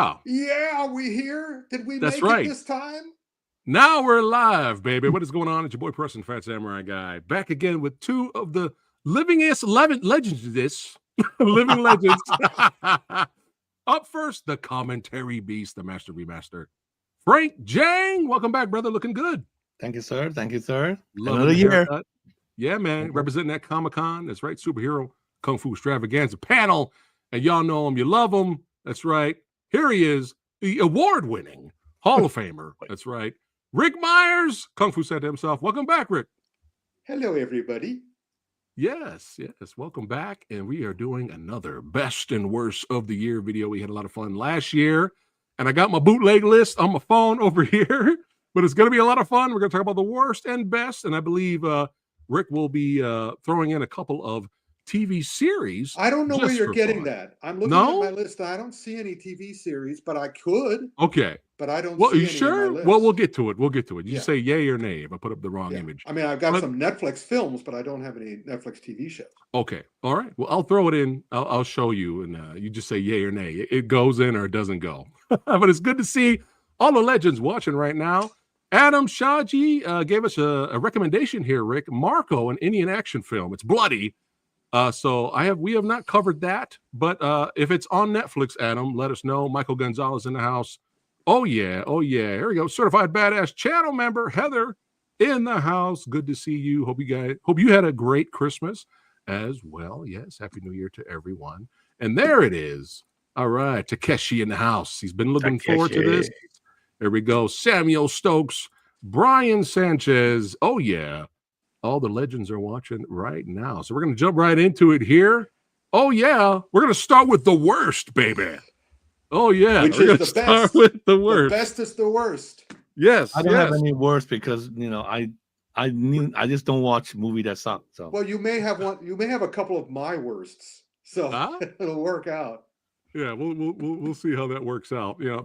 yeah. Yeah, are we here? Did we That's make right. it this time? Now we're live, baby. What is going on? It's your boy Preston, Fat Samurai Guy, back again with two of the livingest legends of this. Living legends. Up first, the commentary beast, the master remaster. Frank Jang, welcome back, brother. Looking good. Thank you, sir. Thank you, sir. Loving Another the year. haircut. Yeah, man. Representing that Comic-Con. That's right. Superhero Kung Fu Extravaganza panel. And y'all know him. You love him. That's right. Here he is, the award-winning Hall of Famer. That's right. Rick Myers. Kung Fu said to himself, welcome back, Rick. Hello, everybody. Yes. Welcome back. And we are doing another best and worst of the year video. We had a lot of fun last year. And I got my bootleg list on my phone over here. But it's going to be a lot of fun. We're going to talk about the worst and best. And I believe Rick will be throwing in a couple of TV series. I don't know where you're getting that. I'm looking at my list. I don't see any TV series, but I could. Okay. But I don't see any you sure? on my list. Well, we'll get to it. You say yay or nay if I put up the wrong image. I mean, I've got some Netflix films, but I don't have any Netflix TV shows. Okay. All right. Well, I'll throw it in. I'll show you, and you just say yay or nay. It goes in or it doesn't go. But it's good to see all the legends watching right now. Adam Shaji gave us a recommendation here, Rick. Marco, an Indian action film. It's bloody. So we have not covered that. But if it's on Netflix, Adam, let us know. Michael Gonzalez in the house. Oh, yeah. Here we go. Certified Badass channel member, Heather, in the house. Good to see you. Hope you had a great Christmas as well. Yes. Happy New Year to everyone. And there it is. All right. Takeshi in the house. He's been looking forward to this. There we go. Samuel Stokes, Brian Sanchez. Oh, yeah. All the legends are watching right now. So we're going to jump right into it here. Oh, yeah. We're going to start with the worst, baby. Oh, yeah. Which is the best. With the worst. The best is the worst. Yes. I don't have any worst because, I just don't watch movie that suck. So. Well, you may have one. You may have a couple of my worsts. So it'll work out. Yeah, we'll see how that works out. Yeah,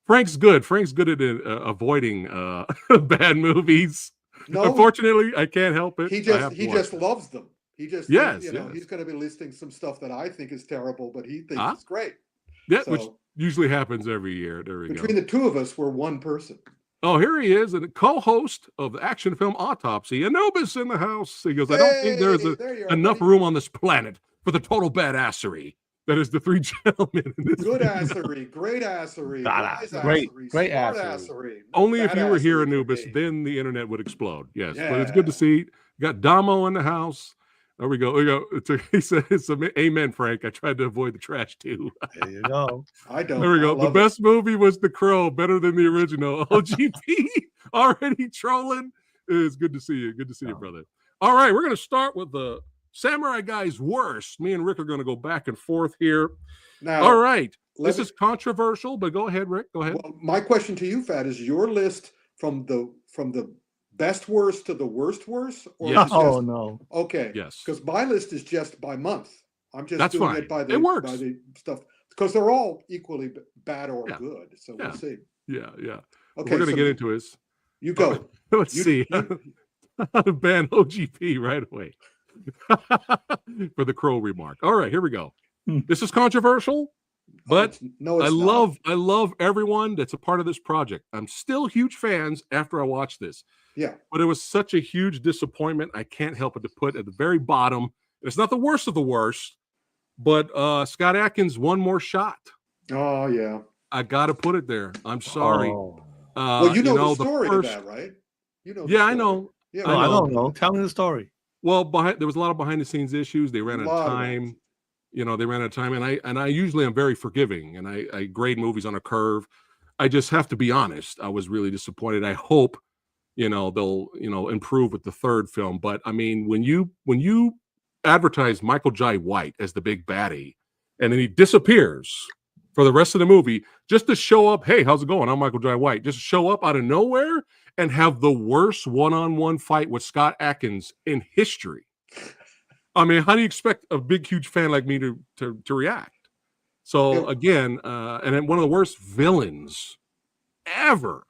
Frank's good. Frank's good at avoiding bad movies. No, unfortunately, I can't help it. He just loves them. He just he's going to be listing some stuff that I think is terrible, but he thinks it's great. Yeah, which usually happens every year. There we go. Between the two of us, we're one person. Oh, here he is, and co-host of the action film Autopsy, Anubis in the house. He goes, I don't think there's enough room on this planet for the total badassery. That is the three gentlemen in this good assery, great assery, great assery. Only if you were here, Anubis, then the internet would explode. Yes, but it's good to see. You got Damo in the house. There we go. He said, "It's amen, Frank." I tried to avoid the trash too. There you go. I don't. There we go. The best movie was The Crow, better than the original. OGP already trolling. It's good to see you. Good to see you, brother. All right, we're gonna start with the Samurai Guy's worst. Me and Rick are going to go back and forth here. Now, all right. This is controversial, but go ahead, Rick. Go ahead. Well, my question to you, Phat, is your list from the best worst to the worst worst? Or yes. No. Okay. Yes. Because my list is just by month. I'm just That's doing fine. it by it works. by the stuff because they're all equally bad or good. So we'll see. Yeah. Okay. We're going to get into this. You go. Let's see. How to ban OGP right away. For the Crow remark. All right, here we go. This is controversial, but I love everyone that's a part of this project. I'm still huge fans after I watched this. Yeah. But it was such a huge disappointment. I can't help but to put at the very bottom. It's not the worst of the worst, but Scott Adkins, One More Shot. Oh yeah. I gotta put it there. I'm sorry. Well, you know the story of that, right? You know. Yeah, I know. Yeah, I don't know. Tell me the story. Well, there was a lot of behind the scenes issues. They ran out of time. They ran out of time. And I usually am very forgiving and I grade movies on a curve. I just have to be honest. I was really disappointed. I hope, they'll, improve with the third film. But I mean, when you advertise Michael Jai White as the big baddie and then he disappears for the rest of the movie just to show up, hey, how's it going? I'm Michael Jai White. Just show up out of nowhere and have the worst one-on-one fight with Scott Adkins in history. I mean, how do you expect a big, huge fan like me to react? So again, and then one of the worst villains ever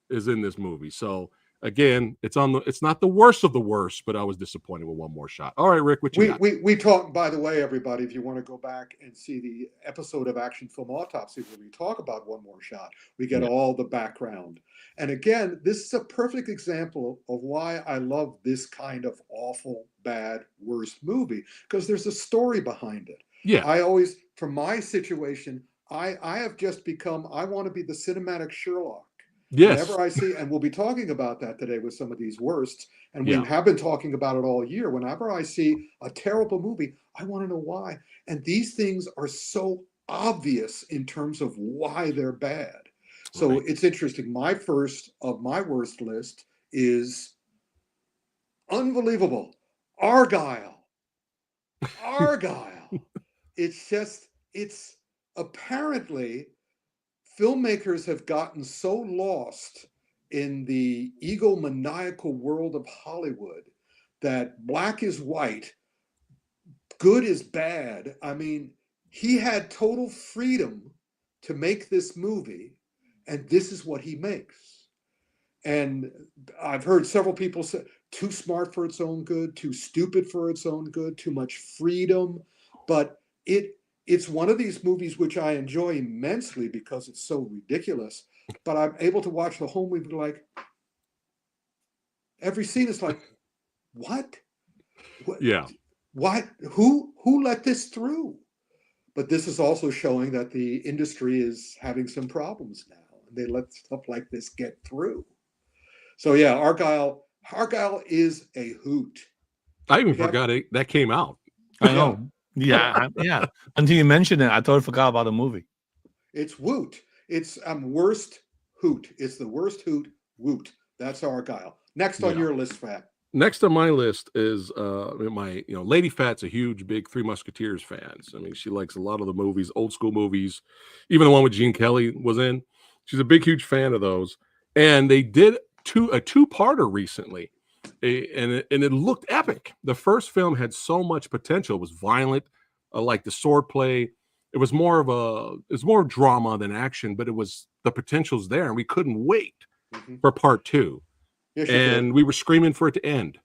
is in this movie. So again, it's not the worst of the worst, but I was disappointed with One More Shot. All right, Rick, what you got? We talk, by the way, everybody, if you want to go back and see the episode of Action Film Autopsy where we talk about One More Shot, we get all the background. And again, this is a perfect example of why I love this kind of awful, bad, worst movie, because there's a story behind it. Yeah. I always, from my situation, I have just become, I want to be the cinematic Sherlock. Yes. Whenever I see, and we'll be talking about that today with some of these worsts, and we have been talking about it all year. Whenever I see a terrible movie, I want to know why. And these things are so obvious in terms of why they're bad. So it's interesting. My first of my worst list is unbelievable. Argyle. It's apparently filmmakers have gotten so lost in the egomaniacal world of Hollywood that black is white, good is bad. I mean, he had total freedom to make this movie, and this is what he makes. And I've heard several people say, too smart for its own good, too stupid for its own good, too much freedom. But it's one of these movies which I enjoy immensely because it's so ridiculous. But I'm able to watch the whole movie like, every scene is like, what? Yeah. What? Who let this through? But this is also showing that the industry is having some problems now, and they let stuff like this get through. So yeah, Argyle is a hoot. I even forgot that came out. I know. Yeah. Until you mentioned it, I totally forgot about the movie. It's Woot. It's worst hoot. It's the worst hoot. Woot. That's Argyle. Next on your list, Phat. Next on my list is my Lady Phat's a huge, big Three Musketeers fans. I mean, she likes a lot of the movies, old school movies, even the one with Gene Kelly was in. She's a big, huge fan of those. And they did a two-parter recently, and it looked epic. The first film had so much potential. It was violent, like the sword play. It was more drama than action, but the potential's there, and we couldn't wait for part two. Yes, and we were screaming for it to end.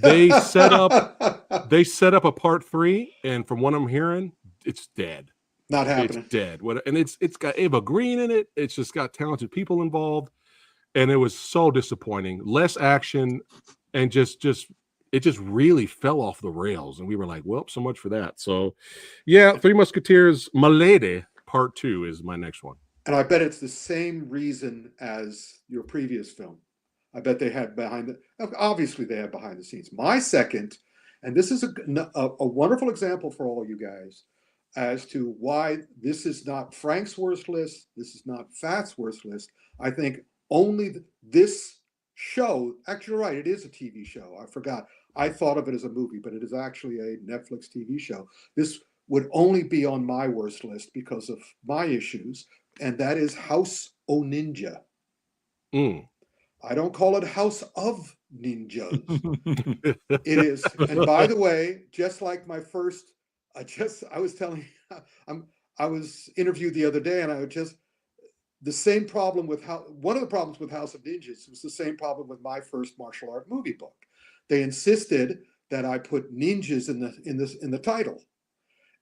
They set up a part three, and from what I'm hearing, it's dead. Not happening. It's dead. And it's got Ava Green in it. It's just got talented people involved, and it was so disappointing. Less action, and it just really fell off the rails, and we were like, well, so much for that. So yeah, Three Musketeers Milady part 2 is my next one. And I bet it's the same reason as your previous film. I bet they had obviously they had behind the scenes. My second, and this is a wonderful example for all you guys as to why this is not Frank's worst list, this is not Phat's worst list. I think only this show, actually right, it is a TV show. I forgot. I thought of it as a movie, but it is actually a Netflix TV show. This would only be on my worst list because of my issues, and that is House o' Ninja. I don't call it House of Ninjas. It is. And by the way, just like my first, I was telling you, I was interviewed the other day, and the same problem with one of the problems with House of Ninjas was the same problem with my first martial art movie book. They insisted that I put ninjas in the title.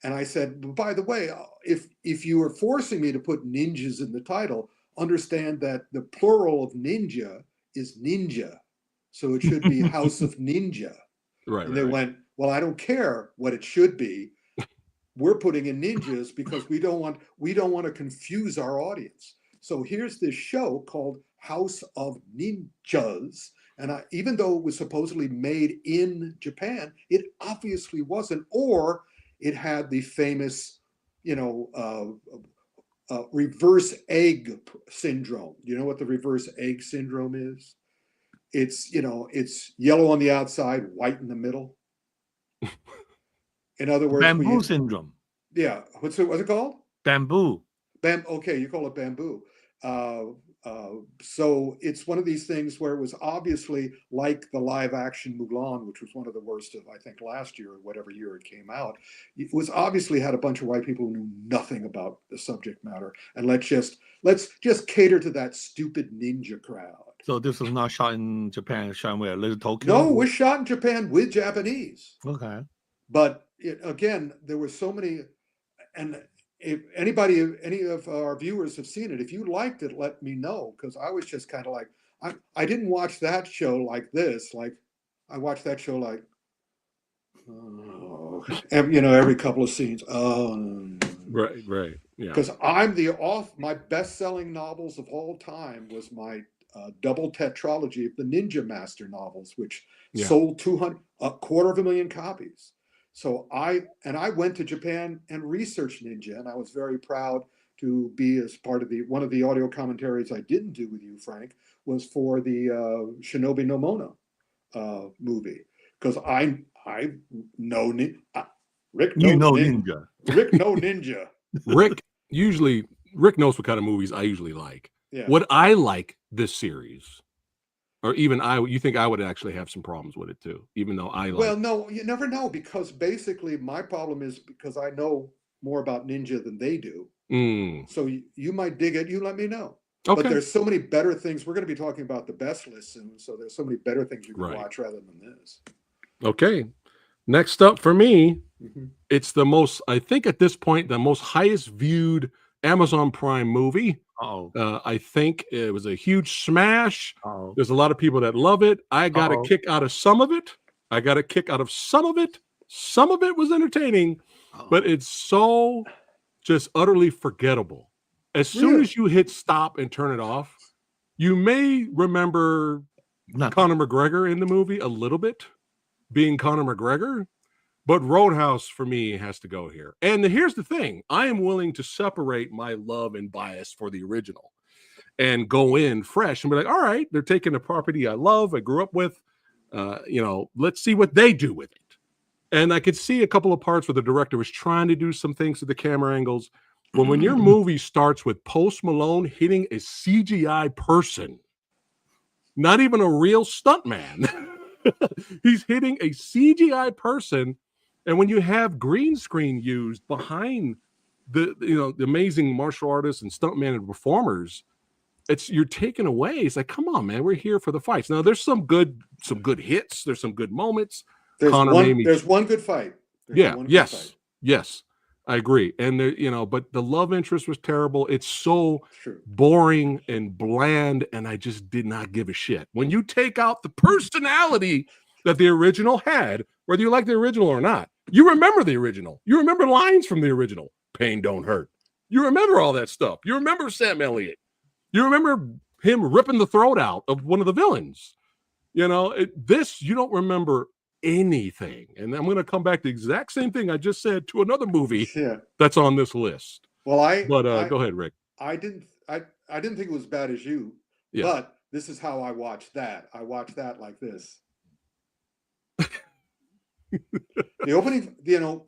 And I said, by the way, if you are forcing me to put ninjas in the title, understand that the plural of ninja is ninja. So it should be House of Ninja. Right. And they went, well, I don't care what it should be. We're putting in ninjas because we don't want to confuse our audience. So here's this show called House of Ninjas. And even though it was supposedly made in Japan, it obviously wasn't, or it had the famous, reverse egg syndrome. You know what the reverse egg syndrome is? It's yellow on the outside, white in the middle. In other words, bamboo syndrome. Yeah. What's it called? Bamboo. Okay, you call it bamboo. So it's one of these things where it was obviously like the live action Mulan, which was one of the worst of, I think, last year or whatever year it came out. It was obviously had a bunch of white people who knew nothing about the subject matter, and let's just cater to that stupid ninja crowd. So this was not shot in Japan. Shot in where? Little Tokyo. No, it was shot in Japan with Japanese. Okay. But again, there were so many, and if any of our viewers have seen it, if you liked it, let me know, because I was just kind of like, I didn't watch that show like this. Like, I watched that show like, oh, every couple of scenes. Oh, Right. Yeah. because my best-selling novels of all time was my double tetralogy of the Ninja Master novels, which Yeah. sold 250,000 copies. So I went to Japan and researched Ninja, and I was very proud to be as part of one of the audio commentaries I didn't do with you, Frank, was for the Shinobi no Mona movie, because I know Rick You knows know Ninja. Rick know Ninja. Rick knows what kind of movies I usually like. Yeah. Would I like this series? Or even you think I would actually have some problems with it too, even though I like. Well, no, you never know, because basically my problem is because I know more about Ninja than they do. So you might dig it. You let me know. Okay. But there's so many better things. We're going to be talking about the best list soon, so there's so many better things you can watch rather than this. Okay. Next up for me, it's the most, I think at this point, the most highest viewed Amazon Prime movie. I think it was a huge smash. There's a lot of people that love it. I got a kick out of some of it. Some of it was entertaining, but it's so just utterly forgettable. As soon as you hit stop and turn it off, you may remember Conor McGregor in the movie a little bit, being Conor McGregor, but Roadhouse for me has to go here. And here's the thing. I am willing to separate my love and bias for the original and go in fresh and be like, all right, they're taking a property I love, I grew up with, let's see what they do with it. And I could see a couple of parts where the director was trying to do some things with the camera angles. But when your movie starts with Post Malone hitting a CGI person, not even a real stuntman, he's hitting a CGI person. And when you have green screen used behind the amazing martial artists and stuntmen and performers, you're taken away. It's like, come on, man, we're here for the fights. Now there's some good hits. There's some good moments. There's one good fight. Yes, I agree. And but the love interest was terrible. It's so boring and bland, and I just did not give a shit. When you take out the personality that the original had, whether you like the original or not, you remember the original. You remember lines from the original. Pain don't hurt. You remember all that stuff. You remember Sam Elliott. You remember him ripping the throat out of one of the villains. You don't remember anything. And I'm going to come back to the exact same thing I just said to another movie that's on this list. Well, go ahead, Rick. I didn't think it was as bad as you, but this is how I watched that. I watched that like this. The opening,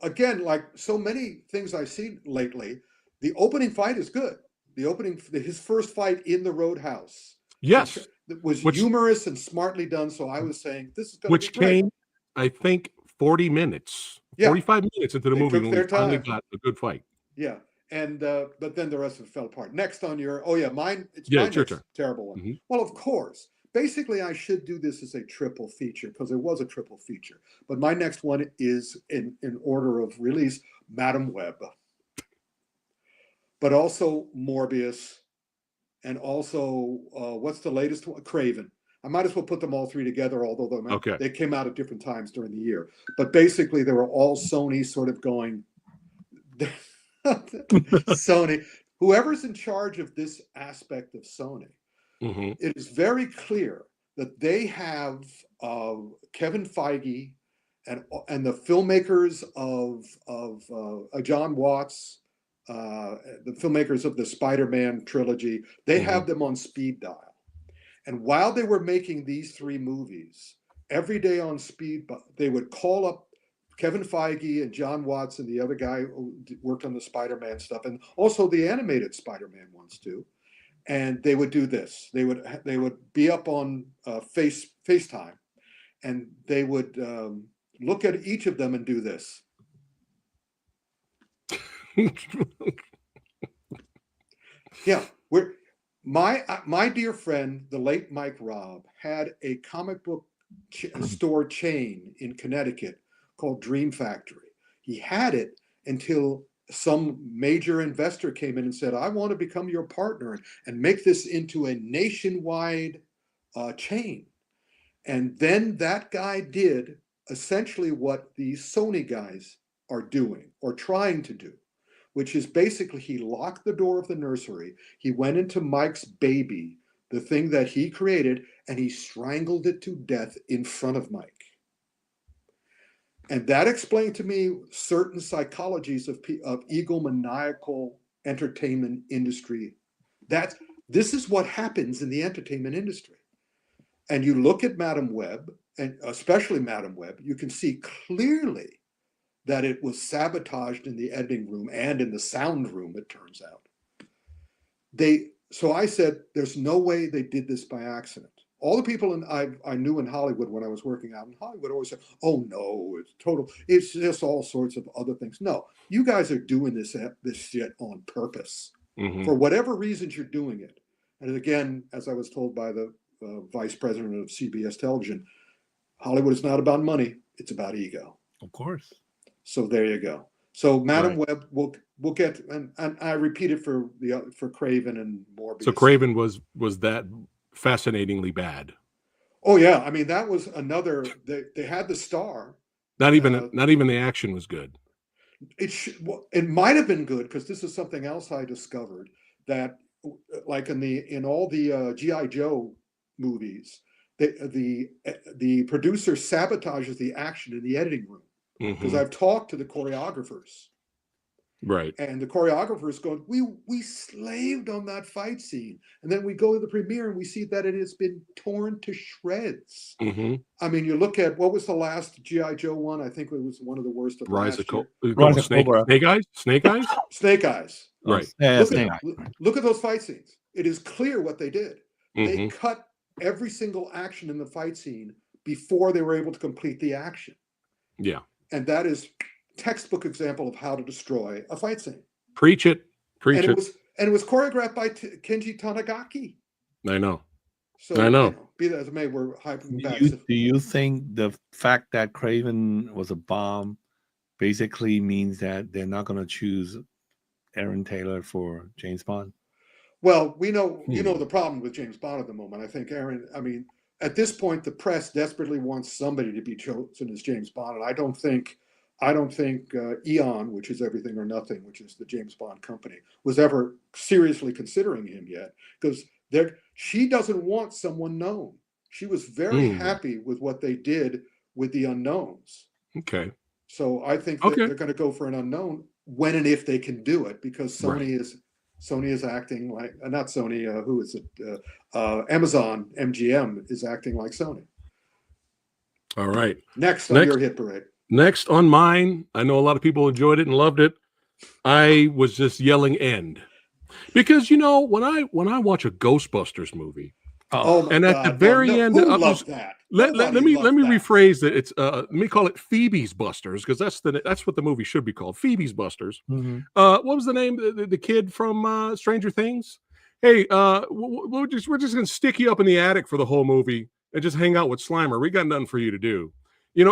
again, like so many things I've seen lately, the opening fight is good. His first fight in the Roadhouse. Yes. Was humorous and smartly done. So I was saying, this is going to be great. Came, I think, 40 minutes, 45 minutes into the movie when we finally got a good fight. Yeah. And but then the rest of it fell apart. Next on your, mine. It's your turn. Terrible one. Mm-hmm. Well, of course. Basically, I should do this as a triple feature because it was a triple feature. But my next one is in order of release, Madam Web. But also Morbius, and also what's the latest one? Craven. I might as well put them all three together, although they came out at different times during the year. But basically, they were all Sony sort of going. Sony, whoever's in charge of this aspect of Sony, it is very clear that they have Kevin Feige and the filmmakers of John Watts. The filmmakers of the Spider-Man trilogy, they have them on speed dial. And while they were making these three movies, every day on speed, they would call up Kevin Feige and John Watts and the other guy who worked on the Spider-Man stuff, and also the animated Spider-Man ones too. And they would do this. They would be up on FaceTime, and they would look at each of them and do this. Yeah, my dear friend, the late Mike Robb, had a comic book store chain in Connecticut called Dream Factory. He had it until some major investor came in and said, I want to become your partner and make this into a nationwide chain. And then that guy did essentially what the Sony guys are doing or trying to do, which is basically he locked the door of the nursery. He went into Mike's baby, the thing that he created, and he strangled it to death in front of Mike. And that explained to me certain psychologies of egomaniacal entertainment industry. This is what happens in the entertainment industry. And you look at Madame Web, and especially Madame Web, you can see clearly that it was sabotaged in the editing room and in the sound room, it turns out. So I said, there's no way they did this by accident. All the people I knew in Hollywood when I was working out in Hollywood always said, oh no, it's just all sorts of other things. No, you guys are doing this shit on purpose. Mhm. For whatever reasons you're doing it. And again, as I was told by the vice president of CBS television, Hollywood is not about money, it's about ego. Of course. So there you go. So Madame Right. Web, we'll get, and I repeat it for Craven and Morbius. So Craven was that fascinatingly bad. Oh yeah, I mean that was another. They had the star. Not even the action was good. It might have been good because this is something else I discovered that, like in all the GI Joe movies, the producer sabotages the action in the editing room. Because I've talked to the choreographers, right? And the choreographers go, "We slaved on that fight scene," and then we go to the premiere and we see that it has been torn to shreds. Mm-hmm. I mean, you look at what was the last GI Joe one? I think it was one of the worst of Rise last of year. Rise of Snake Eyes. Snake Eyes. Snake Eyes. Right. Look at those fight scenes. It is clear what they did. Mm-hmm. They cut every single action in the fight scene before they were able to complete the action. Yeah. And that is textbook example of how to destroy a fight scene. Preach it. And it was choreographed by Kenji Tanigaki. I know. So I know. Be that as it may, we're hyping back. Do you think the fact that Craven was a bomb basically means that they're not going to choose Aaron Taylor for James Bond? Well, we know the problem with James Bond at the moment. I think at this point, the press desperately wants somebody to be chosen as James Bond, and I don't think Eon, which is Everything or Nothing, which is the James Bond company, was ever seriously considering him yet, because she doesn't want someone known. She was very happy with what they did with the unknowns. Okay. So I think that they're going to go for an unknown when and if they can do it, because Sony is acting like, not Sony, who is it? Amazon, MGM is acting like Sony. All right. Next on your hit parade. Next on mine, I know a lot of people enjoyed it and loved it. I was just yelling end. Because when I watch a Ghostbusters movie, and at the very end, who loved that? Let me rephrase it. It's let me call it Phoebe's Busters, because that's what the movie should be called, Phoebe's Busters. Mm-hmm. What was the name? The kid from Stranger Things. Hey, we're just gonna stick you up in the attic for the whole movie and just hang out with Slimer. We got nothing for you to do.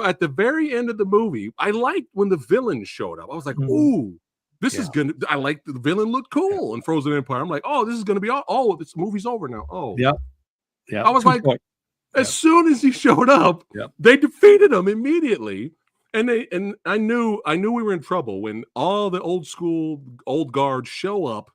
At the very end of the movie, I liked when the villain showed up. I was like, ooh. This is gonna. I like the villain looked cool in Frozen Empire. I'm like, oh, this is gonna be all. Oh, this movie's over now. Oh, yeah. I was like, as soon as he showed up, they defeated him immediately, and I knew we were in trouble when all the old guard show up,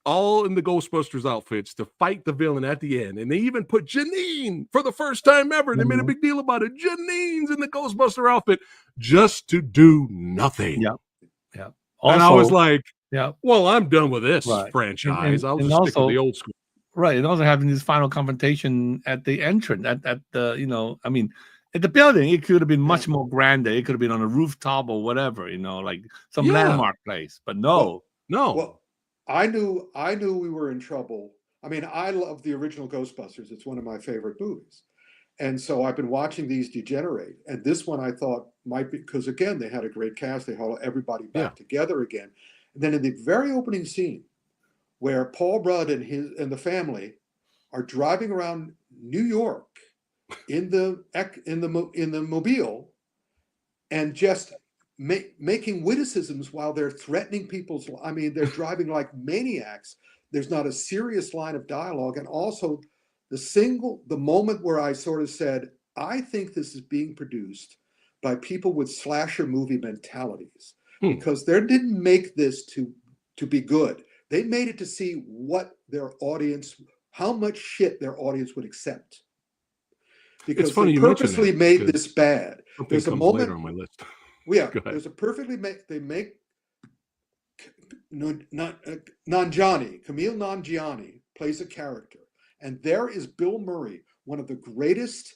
all in the Ghostbusters outfits to fight the villain at the end, and they even put Janine for the first time ever. They made a big deal about it. Janine's in the Ghostbuster outfit just to do nothing. Yeah, yeah. Also, and I was like, well, I'm done with this franchise. I'll just stick with the old school. Right. And also having this final confrontation at the entrance, at the, at the building, it could have been much more grander. It could have been on a rooftop or whatever, like some landmark place. But no. Well, I knew we were in trouble. I mean, I love the original Ghostbusters. It's one of my favorite movies. And so I've been watching these degenerate. And this one I thought might be, because again, they had a great cast. They had everybody back together again. And then in the very opening scene, where Paul Rudd and the family are driving around New York in the mobile and just making witticisms while they're threatening people's. I mean, they're driving like maniacs. There's not a serious line of dialogue, and also the moment where I sort of said, I think this is being produced by people with slasher movie mentalities, because they didn't make this to be good. They made it to see what their audience, how much shit their audience would accept. Because It's funny they you mention purposely that, made because this bad. something There's a comes later moment. on my list. Yeah, Go ahead. there's a they make Nanjiani, Camille Nanjiani plays a character, and there is Bill Murray, one of the greatest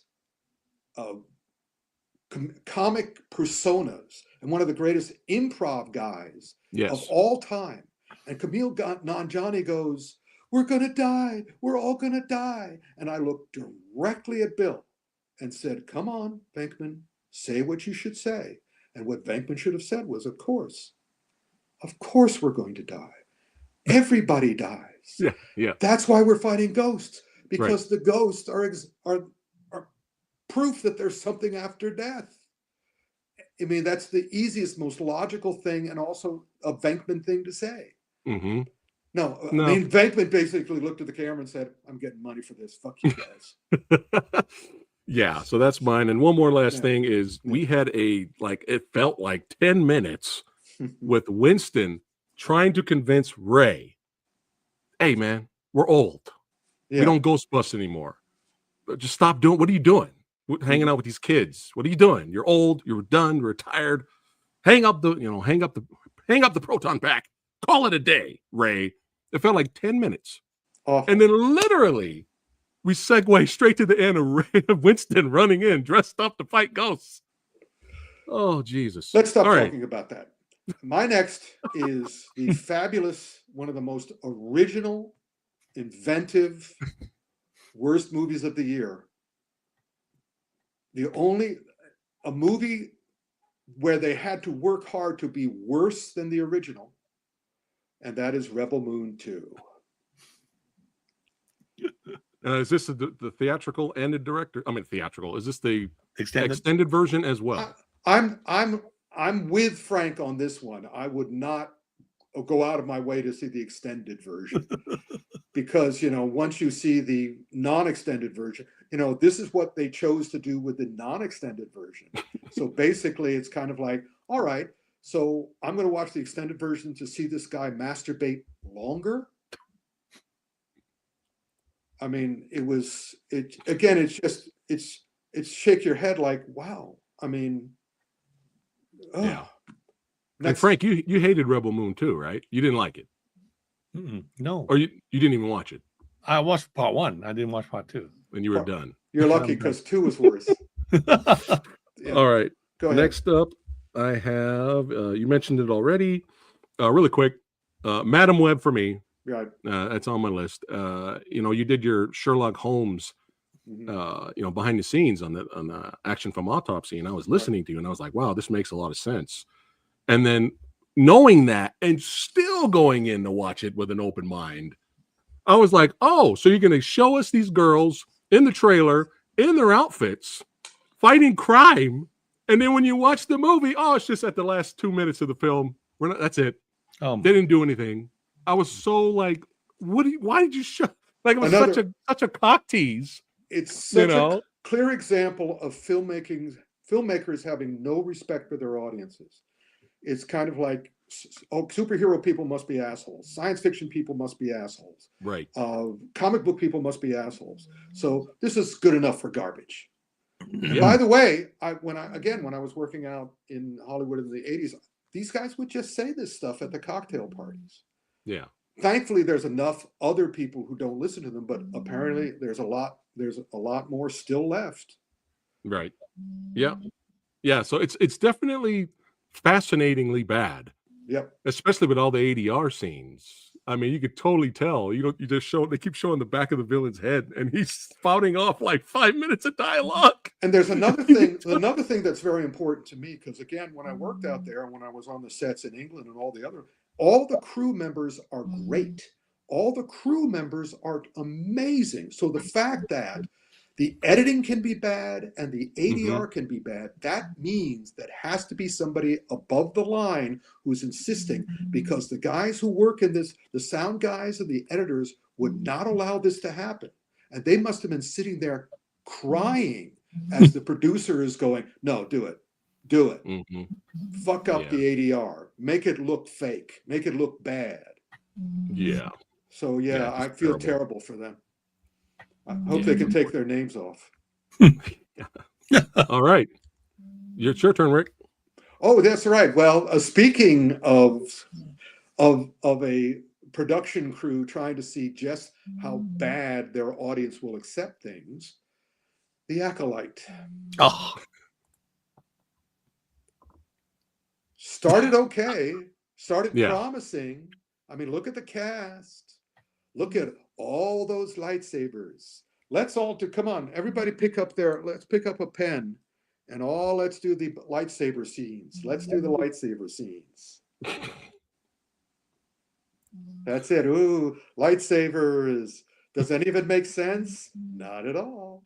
comic personas and one of the greatest improv guys of all time. And Camille Nanjiani goes, "We're going to die. We're all going to die." And I looked directly at Bill and said, "Come on, Venkman, say what you should say." And what Venkman should have said was, of course we're going to die. Everybody dies. Yeah. That's why we're fighting ghosts, because the ghosts are proof that there's something after death. I mean, that's the easiest, most logical thing, and also a Venkman thing to say. Mm-hmm. No, I mean, Venkman basically looked at the camera and said, "I'm getting money for this. Fuck you guys." Yeah, so that's mine. And one more last thing is, we had it felt like 10 minutes with Winston trying to convince Ray, "Hey man, we're old. We don't ghost bust anymore. Just stop doing, what are you doing? Hanging out with these kids. What are you doing? You're old, you're done, you're retired. Hang up the proton pack. Call it a day, Ray." It felt like 10 minutes. Awful. And then literally we segue straight to the end of Winston running in, dressed up to fight ghosts. Oh, Jesus. Let's stop talking about that. My next is the fabulous, one of the most original, inventive, worst movies of the year. A movie where they had to work hard to be worse than the original, and that is Rebel Moon 2. Is this the theatrical and the director? I mean, theatrical. Is this the extended version as well? I'm with Frank on this one. I would not go out of my way to see the extended version, because once you see the non-extended version, this is what they chose to do with the non-extended version. So basically, it's kind of like, all right, so I'm going to watch the extended version to see this guy masturbate longer. I mean, it's shake your head like, wow. I mean, yeah. And Frank, you hated Rebel Moon too, right? You didn't like it. No. Or you didn't even watch it. I watched part 1. I didn't watch part 2. And you were done. You're lucky, because 2 was worse. All right. Go ahead. Next up, I have, you mentioned it already. Really quick, Madam Web for me. Right. That's on my list. You did your Sherlock Holmes, behind the scenes on the Action from Autopsy, and I was listening to you, and I was like, wow, this makes a lot of sense. And then knowing that and still going in to watch it with an open mind, I was like, oh, so you're going to show us these girls in the trailer in their outfits fighting crime, and then when you watch the movie, oh, it's just at the last 2 minutes of the film. That's it. They didn't do anything. I was so like, why did you show? Like, it was such a cock tease. It's such a clear example of filmmakers having no respect for their audiences. It's kind of like, superhero people must be assholes. Science fiction people must be assholes. Right. Comic book people must be assholes. So this is good enough for garbage. Yeah. By the way, when I was working out in Hollywood in the 80s, these guys would just say this stuff at the cocktail parties. Yeah. Thankfully, there's enough other people who don't listen to them, but apparently there's a lot more still left. Right. Yeah. Yeah. So it's definitely fascinatingly bad. Yep. Especially with all the ADR scenes. I mean, you could totally tell. They keep showing the back of the villain's head, and he's spouting off like 5 minutes of dialogue. And there's another thing that's very important to me, because again, when I worked out there and when I was on the sets in England and all the crew members are great. all the crew members are amazing. So the fact that the editing can be bad and the ADR can be bad, that means that has to be somebody above the line who's insisting, because the guys who work in this, the sound guys and the editors, would not allow this to happen. And they must have been sitting there crying as the producer is going, no, do it. Do it. Fuck up the ADR. Make it look fake. Make it look bad. Yeah. So yeah, I feel terrible for them. I hope they can take their names off. All right. It's your turn, Rick. Oh, that's right. Well, speaking of a production crew trying to see just how bad their audience will accept things, The Acolyte. Oh, Started okay, started Yeah. promising. I mean, look at the cast. Look at all those lightsabers. Let's all do, come on, everybody let's pick up a pen and let's do the lightsaber scenes. Let's do the lightsaber scenes. That's it. Ooh, lightsabers. Does any of it make sense? Not at all.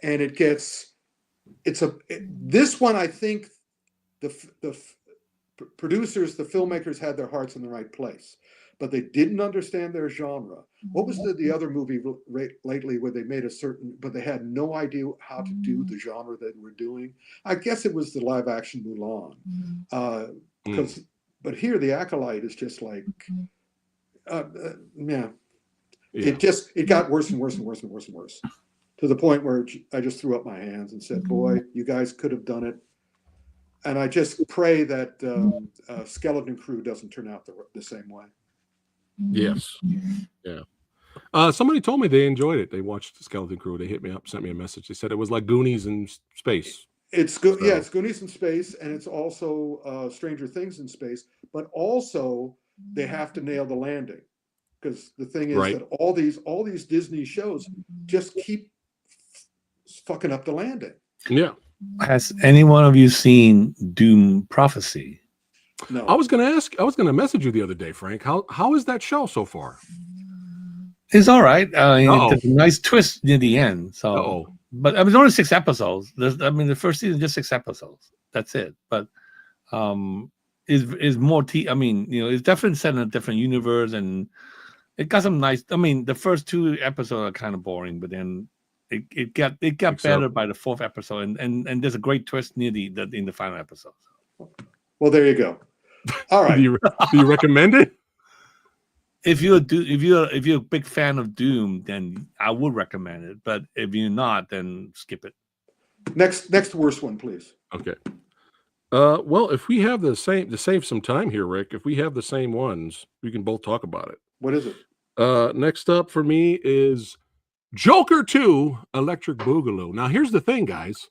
And this one, I think the producers, the filmmakers had their hearts in the right place, but they didn't understand their genre. What was the other movie lately where they made but they had no idea how to do the genre they were doing? I guess it was the live action Mulan. But here The Acolyte is just like, yeah. It got worse and worse and worse and worse and worse, to the point where I just threw up my hands and said, boy, you guys could have done it. And I just pray that Skeleton Crew doesn't turn out the same way. Yes. Yeah. Somebody told me they enjoyed it. They watched Skeleton Crew. They hit me up, sent me a message. They said it was like Goonies in space. It's good. Yeah, it's Goonies in space, and it's also Stranger Things in space. But also, they have to nail the landing, because the thing is that all these Disney shows just keep fucking up the landing. Yeah. Has any one of you seen Doom Prophecy? No. I was going to message you the other day, Frank. How is that show so far? It's all right. It's a nice twist near the end. So, but I mean, it's only 6 episodes. The first season just 6 episodes. That's it. But is more I mean, it's definitely set in a different universe, and it got some nice. I mean, the first 2 episodes are kind of boring, but then it got better by the 4th episode, and there's a great twist near in the final episode. Well, there you go. All right. Do you recommend it? If you're a big fan of Doom, then I would recommend it. But if you're not, then skip it. Next worst one, please. Okay. Well, if we have to save some time here, Rick, if we have the same ones, we can both talk about it. What is it? Next up for me is Joker 2 Electric Boogaloo. Now, here's the thing, guys.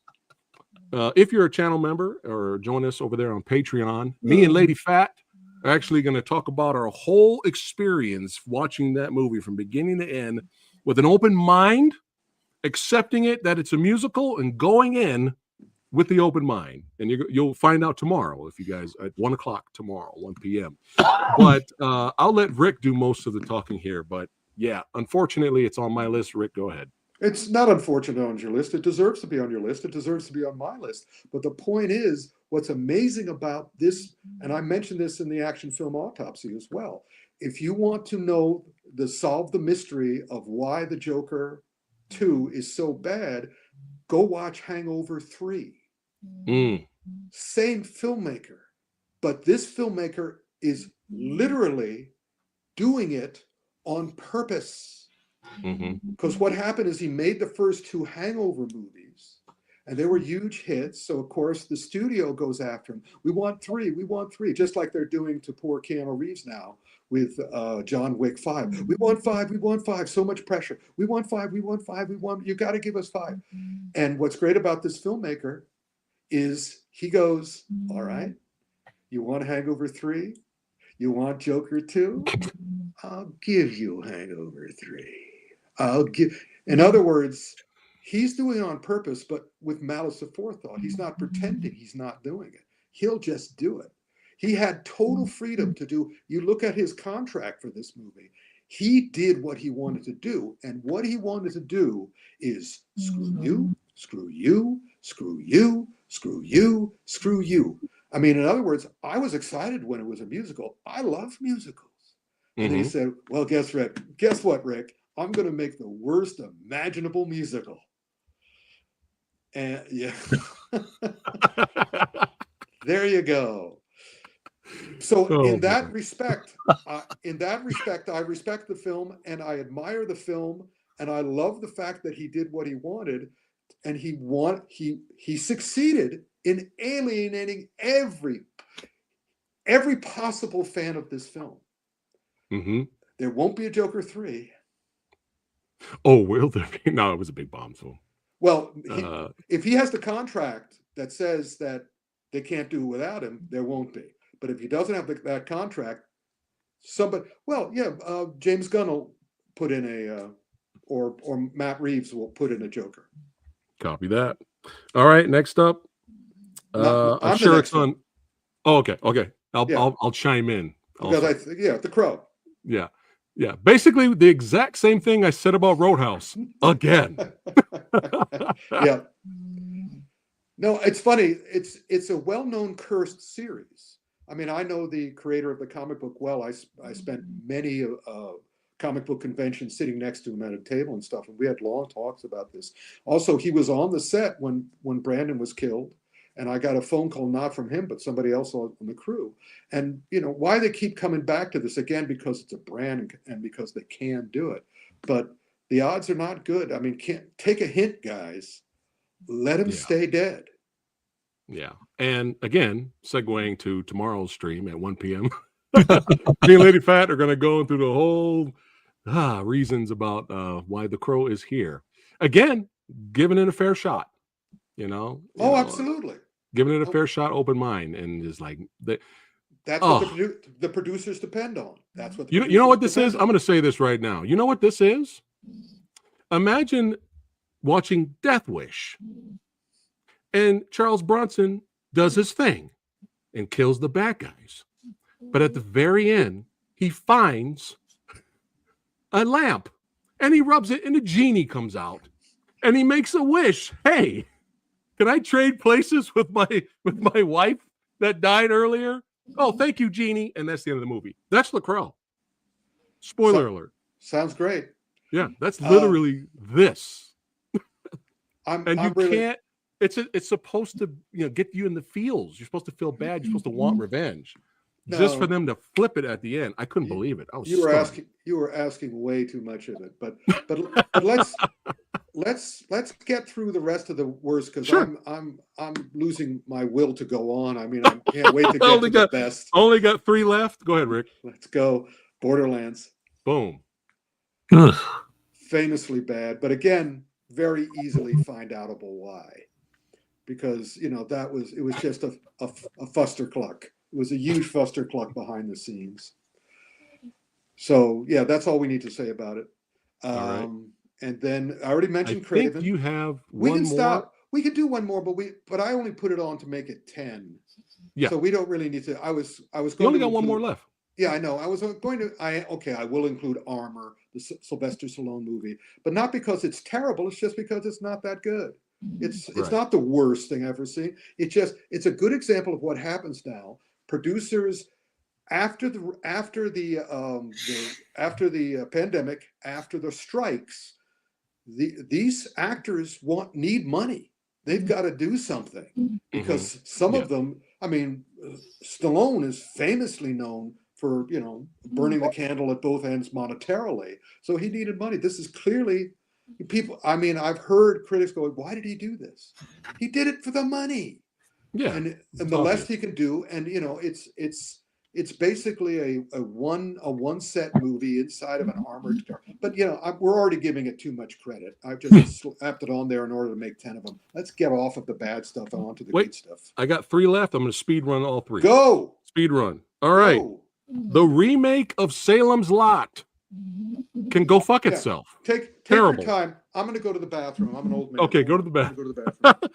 If you're a channel member or join us over there on Patreon, me and Lady Phat are actually going to talk about our whole experience watching that movie from beginning to end with an open mind, accepting it that it's a musical, and going in with the open mind. And you'll find out tomorrow, if you guys, at 1 o'clock tomorrow, 1 p.m. But I'll let Rick do most of the talking here. But yeah, unfortunately, it's on my list. Rick, go ahead. It's not unfortunate on your list. It deserves to be on your list. It deserves to be on my list. But the point is, what's amazing about this, and I mentioned this in the action film Autopsy as well, if you want to solve the mystery of why the Joker 2 is so bad, go watch Hangover 3. Same filmmaker, but this filmmaker is literally doing it on purpose. Because what happened is he made the first 2 Hangover movies, and they were huge hits. So of course the studio goes after him. We want 3. We want 3. Just like they're doing to poor Keanu Reeves now with John Wick 5. We want 5. We want 5. So much pressure. We want 5. We want 5. You got to give us 5. And what's great about this filmmaker is he goes, all right, you want Hangover 3? You want Joker 2? I'll give you Hangover 3. In other words, he's doing it on purpose, but with malice aforethought. He's not pretending he's not doing it. He'll just do it. He had total freedom to do. You look at his contract for this movie. He did what he wanted to do, and what he wanted to do is screw you, screw you, screw you, screw you, screw you. I mean, in other words, I was excited when it was a musical. I love musicals. And then he said, well, guess what, Rick? I'm going to make the worst imaginable musical. And yeah, there you go. So in that respect, I respect the film and I admire the film and I love the fact that he did what he wanted, and he succeeded in alienating every possible fan of this film. There won't be a Joker 3. Oh, will there be? No, it was a big bomb. So, well, if he has the contract that says that they can't do it without him, there won't be. But if he doesn't have that contract, James Gunn will put in or Matt Reeves will put in a Joker. Copy that. All right, next up. I'm sure it's on. Oh, okay. I'll chime in. Because The Crow. Yeah. Basically, the exact same thing I said about Roadhouse again. Yeah. No, it's funny. It's a well-known cursed series. I mean, I know the creator of the comic book well. I spent many comic book conventions sitting next to him at a table and stuff, and we had long talks about this. Also, he was on the set when Brandon was killed, and I got a phone call, not from him, but somebody else on the crew. And, why they keep coming back to this again, because it's a brand and because they can do it. But the odds are not good. I mean, take a hint, guys. Let him stay dead. Yeah. And again, segueing to tomorrow's stream at 1 p.m. Me and Lady Phat are going to go through the whole reasons about why The Crow is here. Again, giving it a fair shot, Absolutely. Giving it a fair shot, open mind, and is like that's what the producers depend on. That's what you know what this is. I'm going to say this right now. You know what this is? Imagine watching Death Wish, and Charles Bronson does his thing and kills the bad guys, but at the very end, he finds a lamp and he rubs it, and a genie comes out, and he makes a wish. Hey, can I trade places with my wife that died earlier? Oh, thank you, genie. And that's the end of the movie. That's The Crow. Spoiler alert. Sounds great. Yeah, that's literally this. Can't. It's supposed to get you in the feels. You're supposed to feel bad. You're supposed to want revenge. No, just for them to flip it at the end, I couldn't believe it. You were asking way too much of it. But let's get through the rest of the worst, because I'm losing my will to go on. I mean, I can't wait to get to the best. Only got 3 left. Go ahead, Rick. Let's go. Borderlands. Boom. Famously bad, but again, very easily find outable why. Because it was just a fustercluck. It was a huge fustercluck behind the scenes. So yeah, that's all we need to say about it. All right. And then I already mentioned Craven. Think you have we one can more. Stop. We could do one more, but I only put it on to make it 10. Yeah. So we don't really need to. I was going. You only got one more left. Yeah, I know. I was going to. I will include Armor, the Sylvester Stallone movie, but not because it's terrible. It's just because it's not that good. It's not the worst thing I've ever seen. It's a good example of what happens now. Producers, after the pandemic, after the strikes, these actors need money. They've got to do something, because some of them. I mean, Stallone is famously known for burning the candle at both ends monetarily. So he needed money. This is clearly. People, I mean, I've heard critics go, "Why did he do this?" He did it for the money. Yeah, and the less he can do, and it's basically a one set movie inside of an armored car. But we're already giving it too much credit. I've just slapped it on there in order to make 10 of them. Let's get off of the bad stuff and onto the good stuff. I got 3 left. I'm going to speed run all 3. Go speed run. All right. Go. The remake of Salem's Lot can go fuck itself. Take your time. I'm going to go to the bathroom. I'm an old man. Okay, go to the bathroom.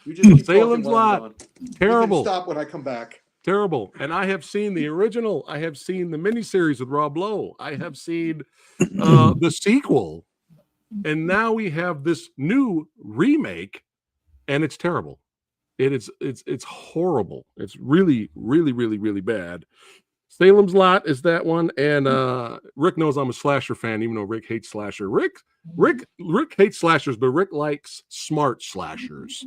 You just keep Salem's Lot. Terrible. You can stop when I come back. Terrible. And I have seen the original. I have seen the miniseries with Rob Lowe. I have seen the sequel. And now we have this new remake, and it's terrible. It's horrible. It's really, really, really, really bad. Salem's Lot is that one, and Rick knows I'm a slasher fan, even though Rick hates slasher. Rick hates slashers, but Rick likes smart slashers.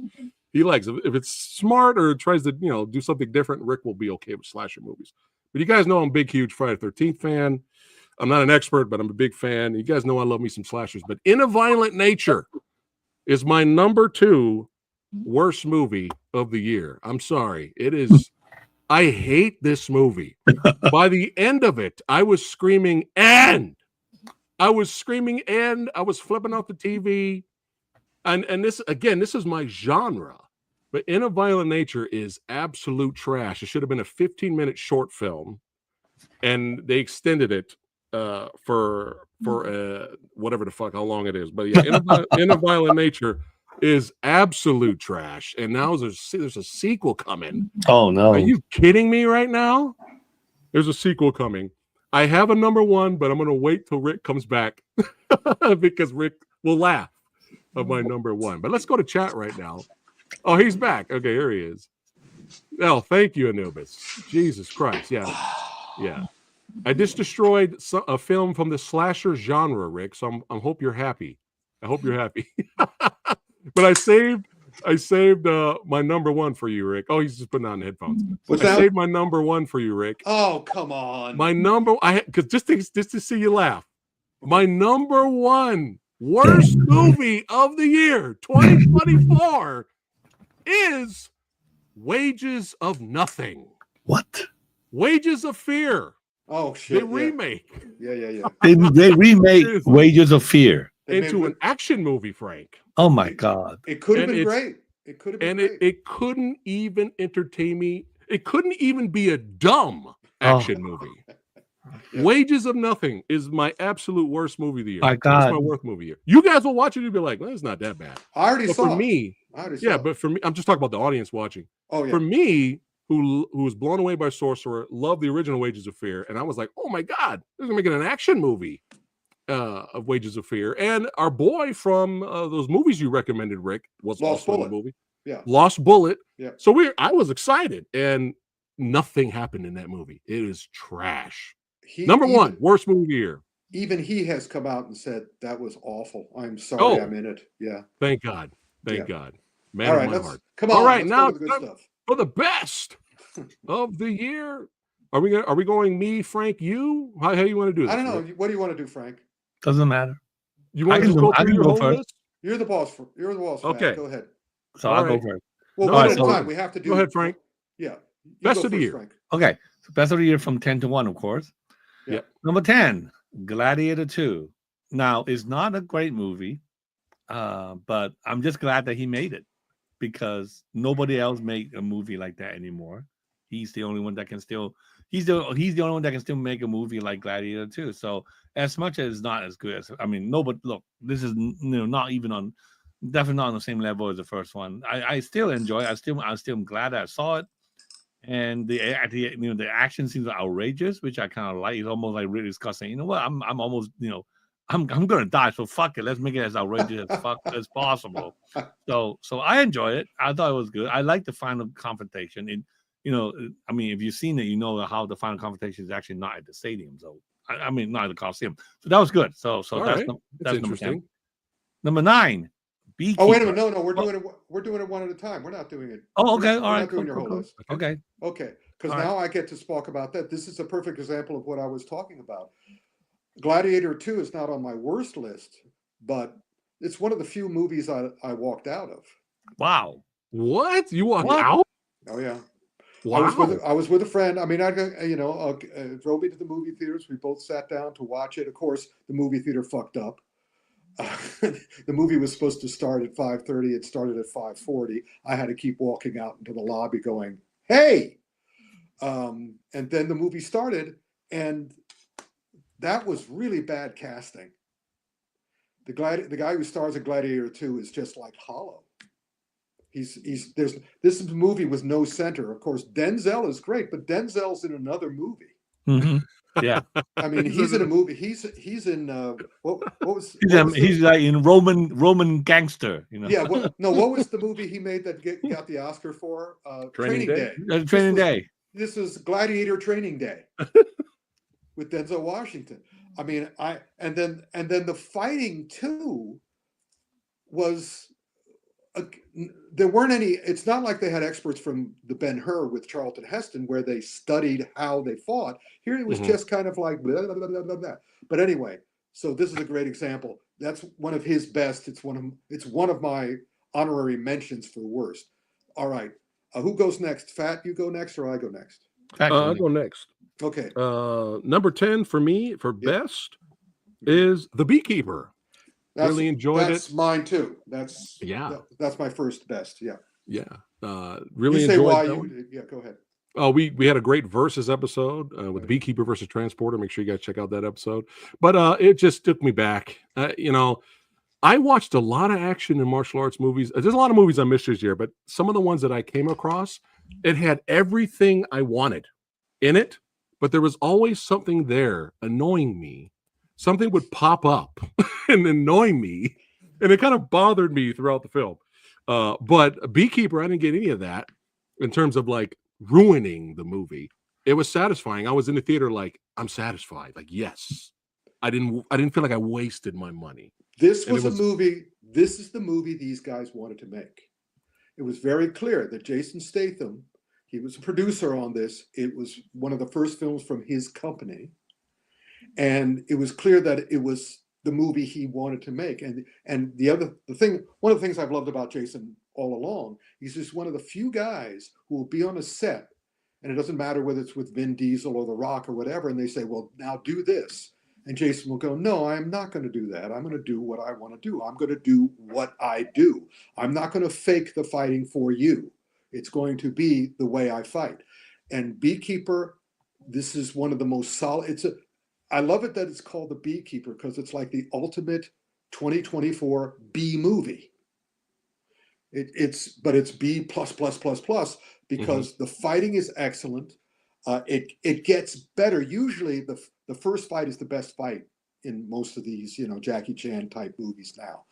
He likes if it's smart or tries to do something different. Rick will be okay with slasher movies. But you guys know I'm a big, huge Friday the 13th fan. I'm not an expert, but I'm a big fan. You guys know I love me some slashers. But In a Violent Nature is my number 2 worst movie of the year. I'm sorry. It is. I hate this movie. By the end of it, I was screaming, and I was screaming, and I was flipping off the TV. And this, again, this is my genre. But In a Violent Nature is absolute trash. It should have been a 15-minute short film. And they extended it for whatever the fuck, how long it is. But yeah, In a Violent Nature is absolute trash. And now there's a sequel coming. Oh no! Are you kidding me right now? There's a sequel coming. I have a number 1, but I'm going to wait till Rick comes back because Rick will laugh at my number 1. But let's go to chat right now. Oh, he's back. Okay, here he is. Oh, thank you, Anubis. Jesus Christ. Yeah. Yeah. I just destroyed a film from the slasher genre, Rick. So I hope you're happy. I hope you're happy. But I saved my number 1 for you, Rick. Oh, he's just putting on the headphones. I saved my number 1 for you, Rick. Oh, come on. My number, because just to see you laugh. My number 1 worst movie of the year, 2024, is Wages of Nothing. What? Wages of Fear. Oh shit! The remake. Yeah. They remake Wages of Fear into an action movie, Frank. Oh my God! It could have been great. It could have been great. It couldn't even entertain me. It couldn't even be a dumb action movie. Yeah. Wages of Nothing is my absolute worst movie of the year. My God. It's my worst movie of the year. You guys will watch it and be like, well, it's not that bad. I already saw for me, but for me, I'm just talking about the audience watching. Oh, yeah. For me, who was blown away by Sorcerer, loved the original Wages of Fear, and I was like, oh my God, they're making an action movie of Wages of Fear. And our boy from those movies you recommended, Rick, was also in the movie. Yeah. Lost Bullet. Yeah. So I was excited, and nothing happened in that movie. It is trash. Number 1, worst movie of the year. Even he has come out and said that was awful. I'm sorry I'm in it. Yeah. Thank God. Thank God. Man all right, of my heart. Come on. All right, now the good stuff. For the best of the year. Are we going me, Frank, you? How you want to do this? I don't know. What do you want to do, Frank? Doesn't matter. You want to just go through your whole list? You're the boss. You're the boss. Okay. Go ahead. So I'll go first. Well, one at a time. We have to do. Go ahead, Frank. Yeah. Best of the year. Frank. Okay. So best of the year from 10 to 1, of course. Yeah. Number 10, Gladiator 2. Now, it's not a great movie, but I'm just glad that he made it because nobody else make a movie like that anymore. He's the only one that can still. He's the only one that can still make a movie like Gladiator 2. So as much as it's not as good as but look, this is not even on, definitely not on the same level as the first one. I still enjoy it. I still am glad I saw it. And the action seems outrageous, which I kind of like. It's almost like Ridley Scott saying, you know what, I'm almost, I'm gonna die, so fuck it. Let's make it as outrageous as possible. So I enjoy it. I thought it was good. I like the final confrontation. If you've seen it, you know how the final confrontation is actually not at the stadium. So not at the Coliseum. So that was good. So that's interesting. Number 9. Beekeeper. Oh, wait a minute. No, we're doing it one at a time. We're not doing it. Oh, okay. All right. Doing your whole list. Okay. Because now I get to talk about that. This is a perfect example of what I was talking about. Gladiator 2 is not on my worst list, but it's one of the few movies I walked out of. Wow. What? You walked out? Oh yeah. Wow. I was with a friend. I mean, I drove me to the movie theaters. We both sat down to watch it. Of course, the movie theater fucked up. The movie was supposed to start at 5:30. It started at 5:40. I had to keep walking out into the lobby going, hey! And then the movie started, and that was really bad casting. The guy who stars in Gladiator 2 is just like hollow. This movie was no center. Of course, Denzel is great, but Denzel's in another movie. Mm-hmm. Yeah, I mean, he's in a movie. He's in what was he's like in Roman gangster, you know. yeah, what was the movie he made that got the Oscar for? Training Day? Training Day. This was Gladiator Training Day with Denzel Washington. I mean, and then the fighting too was there weren't any. It's not like they had experts from the Ben-Hur with Charlton Heston where they studied how they fought. Here it was just kind of like blah, blah, blah, blah, blah, blah. But anyway, so this is a great example. That's one of his best. It's one of my honorary mentions for worst. All right, who goes next? Phat, you go next, or I go next? I'll go next. Okay. Number 10 for me for best is The Beekeeper. Really enjoyed it. That's mine too. That's my first best. Yeah. Yeah. Really you say enjoyed why that you one. yeah, go ahead. Oh, we had a great versus episode with the Beekeeper versus Transporter. Make sure you guys check out that episode. But it just took me back. I watched a lot of action and martial arts movies. There's a lot of movies I missed this year, but some of the ones that I came across, it had everything I wanted in it, but there was always something there annoying me. Something would pop up and annoy me, and it kind of bothered me throughout the film. But Beekeeper, I didn't get any of that in terms of like ruining the movie. It was satisfying. I was in the theater like, I'm satisfied. Like, yes. I didn't feel like I wasted my money. This is the movie these guys wanted to make. It was very clear that Jason Statham, he was a producer on this. It was one of the first films from his company. And it was clear that it was the movie he wanted to make. And one of the things I've loved about Jason all along, he's just one of the few guys who will be on a set, and it doesn't matter whether it's with Vin Diesel or The Rock or whatever, and they say, well, now do this. And Jason will go, no, I'm not going to do that. I'm going to do what I want to do. I'm going to do what I do. I'm not going to fake the fighting for you. It's going to be the way I fight. And Beekeeper, this is one of the most solid. I love it that it's called The Beekeeper because it's like the ultimate 2024 B movie. But it's B plus because the fighting is excellent. It gets better. Usually the first fight is the best fight in most of these, Jackie Chan type movies now.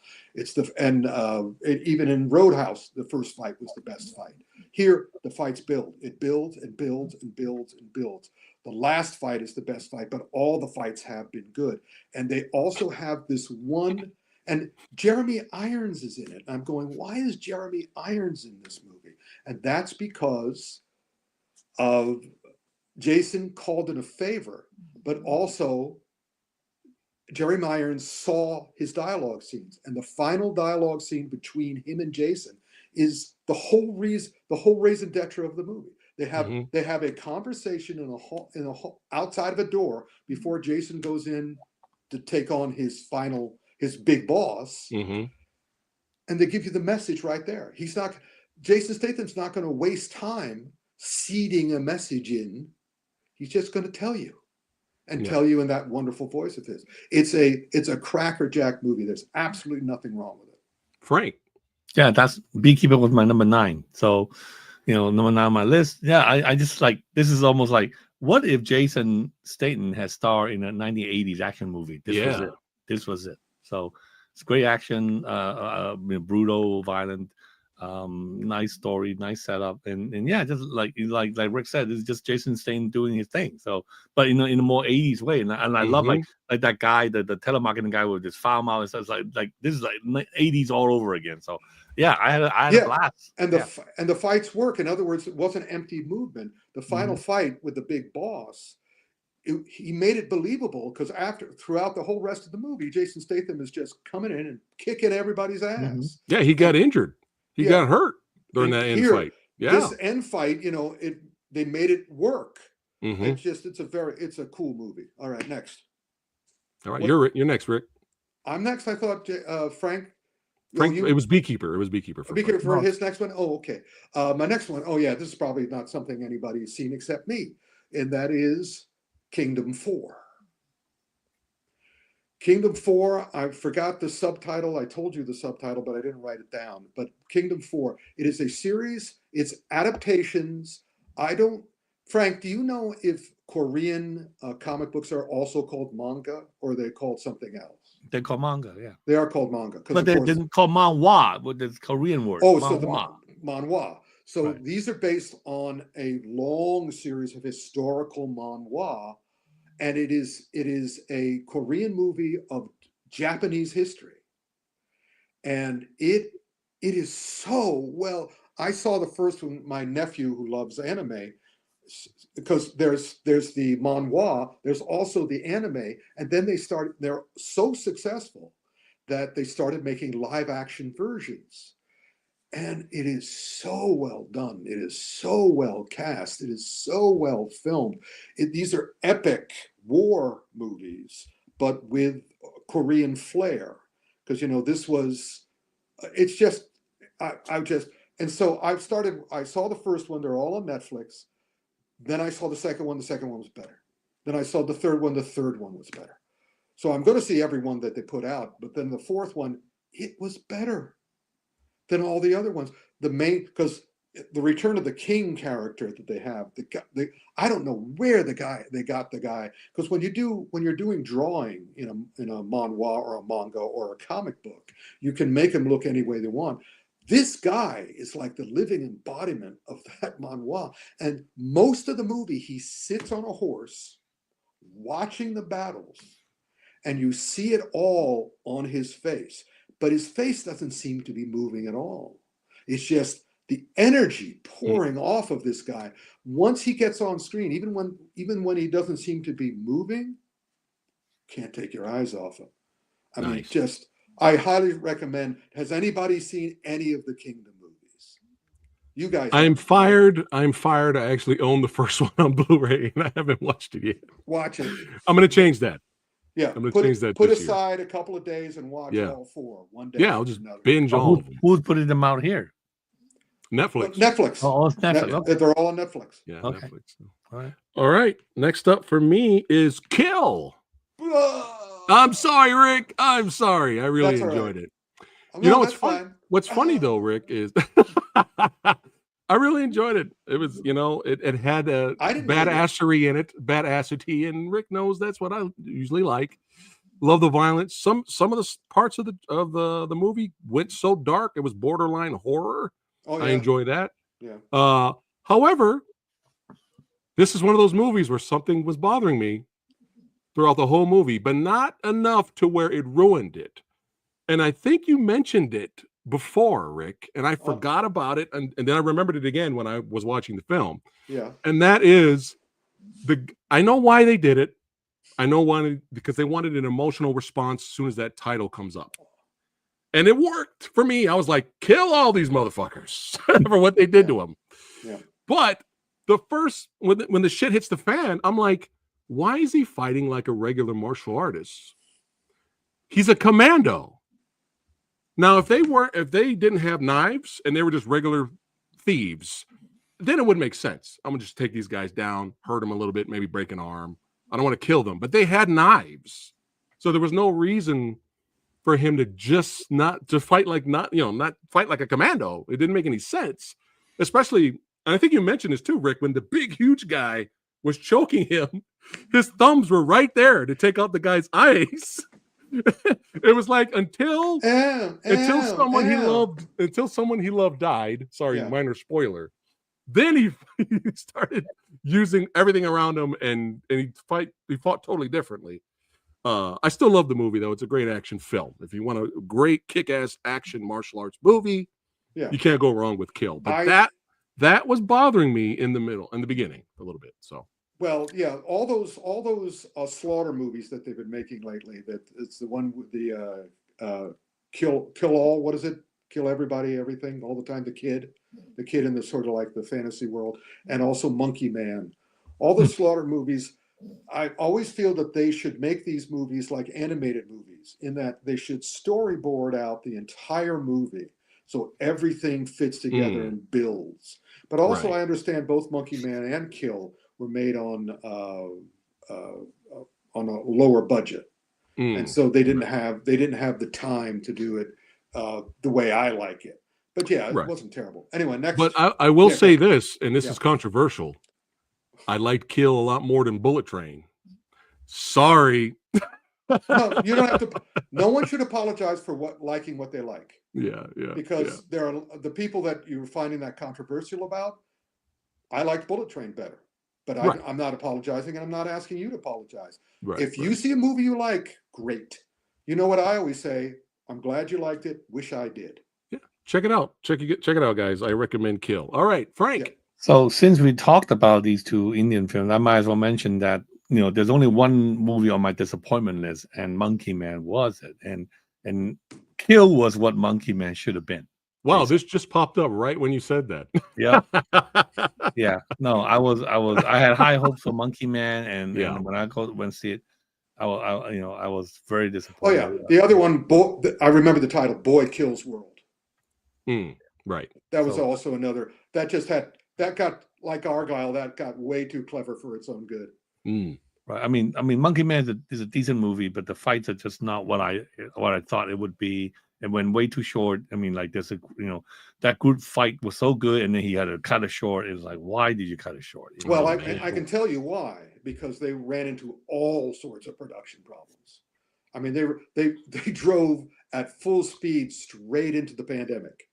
Even in Roadhouse, the first fight was the best fight. Here, the fights build. It builds and builds and builds and builds. The last fight is the best fight, but all the fights have been good. And they also have this one, and Jeremy Irons is in it. I'm going, why is Jeremy Irons in this movie? And that's because of Jason called in a favor, but also Jeremy Irons saw his dialogue scenes, and the final dialogue scene between him and Jason is the whole raison d'etre of the movie. They have a conversation in a hall outside of a door before Jason goes in to take on his big boss, and they give you the message right there. Jason Statham's not going to waste time seeding a message in. He's just going to tell you, and tell you in that wonderful voice of his. It's a crackerjack movie. There's absolutely nothing wrong with it. Frank. Yeah, that's Beekeeper was my number 9. So, number 9 on my list. Yeah, I just like, this is almost like, what if Jason Statham had starred in a 1980s action movie? This was it. So it's great action, brutal, violent, nice story, nice setup, and yeah, just like Rick said, it's just Jason Statham doing his thing. So, but in a more 80s way, and I love like that guy, the telemarketing guy with his farm out, and stuff like this is like 80s all over again. So yeah, I had a blast. And the fights work. In other words, it wasn't empty movement. The final fight with the big boss, he made it believable because throughout the whole rest of the movie, Jason Statham is just coming in and kicking everybody's ass. Yeah, he got injured. He got hurt during that end fight. Yeah, this end fight, they made it work. It's a cool movie. All right, next. All right, you're next, Rick. I'm next. I thought Frank. It was Beekeeper. It was Beekeeper for his next one. Oh, okay. My next one. Oh, yeah. This is probably not something anybody's seen except me, and that is Kingdom 4. Kingdom 4, I forgot the subtitle. I told you the subtitle, but I didn't write it down. But Kingdom 4, it is a series, it's adaptations. I don't, Frank, do you know if Korean comic books are also called manga or are they called something else? They call manga, yeah. They are called manga. But Of they course, didn't call manhwa, with the Korean word. oh, so Manhwa. manhwa. So Right. these are based on a long series of historical manhwa, and it is a Korean movie of Japanese history, and it is so well. I saw the first one. My nephew, who loves anime, because there's the manhwa, there's also the anime, and then they're so successful that they started making live action versions. And it is so well done. It is so well cast. It is so well filmed. These are epic war movies, but with Korean flair. Because, this was, it's just, and so I saw the first one, they're all on Netflix. Then I saw the second one was better. Then I saw the third one was better. So I'm going to see every one that they put out. But then the fourth one, it was better than all the other ones. Because the Return of the King character that they have, I don't know where they got the guy. Because when you're doing drawing in a manhwa or a manga or a comic book, you can make them look any way they want. This guy is like the living embodiment of that manhwa. And most of the movie, he sits on a horse watching the battles, and you see it all on his face. But his face doesn't seem to be moving at all. It's just the energy pouring off of this guy. Once he gets on screen, even when he doesn't seem to be moving, can't take your eyes off him. I mean, I highly recommend. Has anybody seen any of the Kingdom movies? You guys. I'm fired. I actually own the first one on Blu-ray, and I haven't watched it yet. Watch it. I'm going to change that. Yeah, I'm going to change that. Put aside a couple of days and watch all four one day. Yeah, I'll just binge all of them. Who's putting them out here? Netflix. Oh, it's Netflix. Okay. They're all on Netflix. Yeah, okay. Netflix. All right. Next up for me is Kill. I'm sorry, Rick. I'm sorry. I really enjoyed it. What's fun? What's funny though, Rick, is I really enjoyed it. It was, it had a badassery in it, badassity, and Rick knows that's what I usually like. Love the violence. Some of the parts of the movie went so dark it was borderline horror. Oh, yeah. I enjoy that. Yeah. However, this is one of those movies where something was bothering me throughout the whole movie, but not enough to where it ruined it. And I think you mentioned it before, Rick, and I forgot about it, and then I remembered it again when I was watching the film. Yeah. And that is I know why they did it. I know why, because they wanted an emotional response as soon as that title comes up. And it worked for me. I was like, kill all these motherfuckers for what they did to them. Yeah. But the first, when the shit hits the fan, I'm like, why is he fighting like a regular martial artist? He's a commando. Now, if they didn't have knives and they were just regular thieves, then it wouldn't make sense. I'm gonna just take these guys down, hurt them a little bit, maybe break an arm. I don't want to kill them, but they had knives, so there was no reason for him to just not fight like not fight like a commando. It didn't make any sense, especially. And I think you mentioned this too, Rick, when the big huge guy was choking him, his thumbs were right there to take out the guy's eyes. It was like until someone he loved died. Sorry, minor spoiler. Then he started using everything around him, and he fought totally differently. I still love the movie though. It's a great action film. If you want a great kick-ass action martial arts movie, you can't go wrong with Kill. But that was bothering me in the beginning a little bit. So. Well, yeah, all those slaughter movies that they've been making lately. That it's the one with the kill all. What is it? Kill everybody, everything, all the time. The kid in the sort of like the fantasy world, and also Monkey Man. All the slaughter movies. I always feel that they should make these movies like animated movies, in that they should storyboard out the entire movie so everything fits together and builds. But also, I understand both Monkey Man and Kill were made on a lower budget, and so they didn't have the time to do it the way I like it. But yeah, it wasn't terrible. Anyway, next. But I will say go. this, and this is controversial. I liked Kill a lot more than Bullet Train. Sorry. No, you don't have to. No one should apologize for liking what they like. Yeah. Because there are the people that you're finding that controversial about. I liked Bullet Train better, but I'm not apologizing, and I'm not asking you to apologize. If you see a movie you like, great. You know what I always say? I'm glad you liked it. Wish I did. Yeah, check it out. Check it out, guys. I recommend Kill. All right, Frank. Yeah. So since we talked about these two Indian films, I might as well mention that there's only one movie on my disappointment list, and Monkey Man was it, and Kill was what Monkey Man should have been. Wow, this just popped up right when you said that. Yeah, yeah. No, I had high hopes for Monkey Man, and when I went to see it, I was very disappointed. Oh yeah, the other one, I remember the title, Boy Kills World. Right. That was also another that got like Argyle. That got way too clever for its own good. Right. I mean, Monkey Man is a decent movie, but the fights are just not what I thought it would be. And went way too short. I mean, like that group fight was so good, and then he had to cut it short. It was like, why did you cut it short? Well, I can tell you why. Because they ran into all sorts of production problems. I mean, they drove at full speed straight into the pandemic,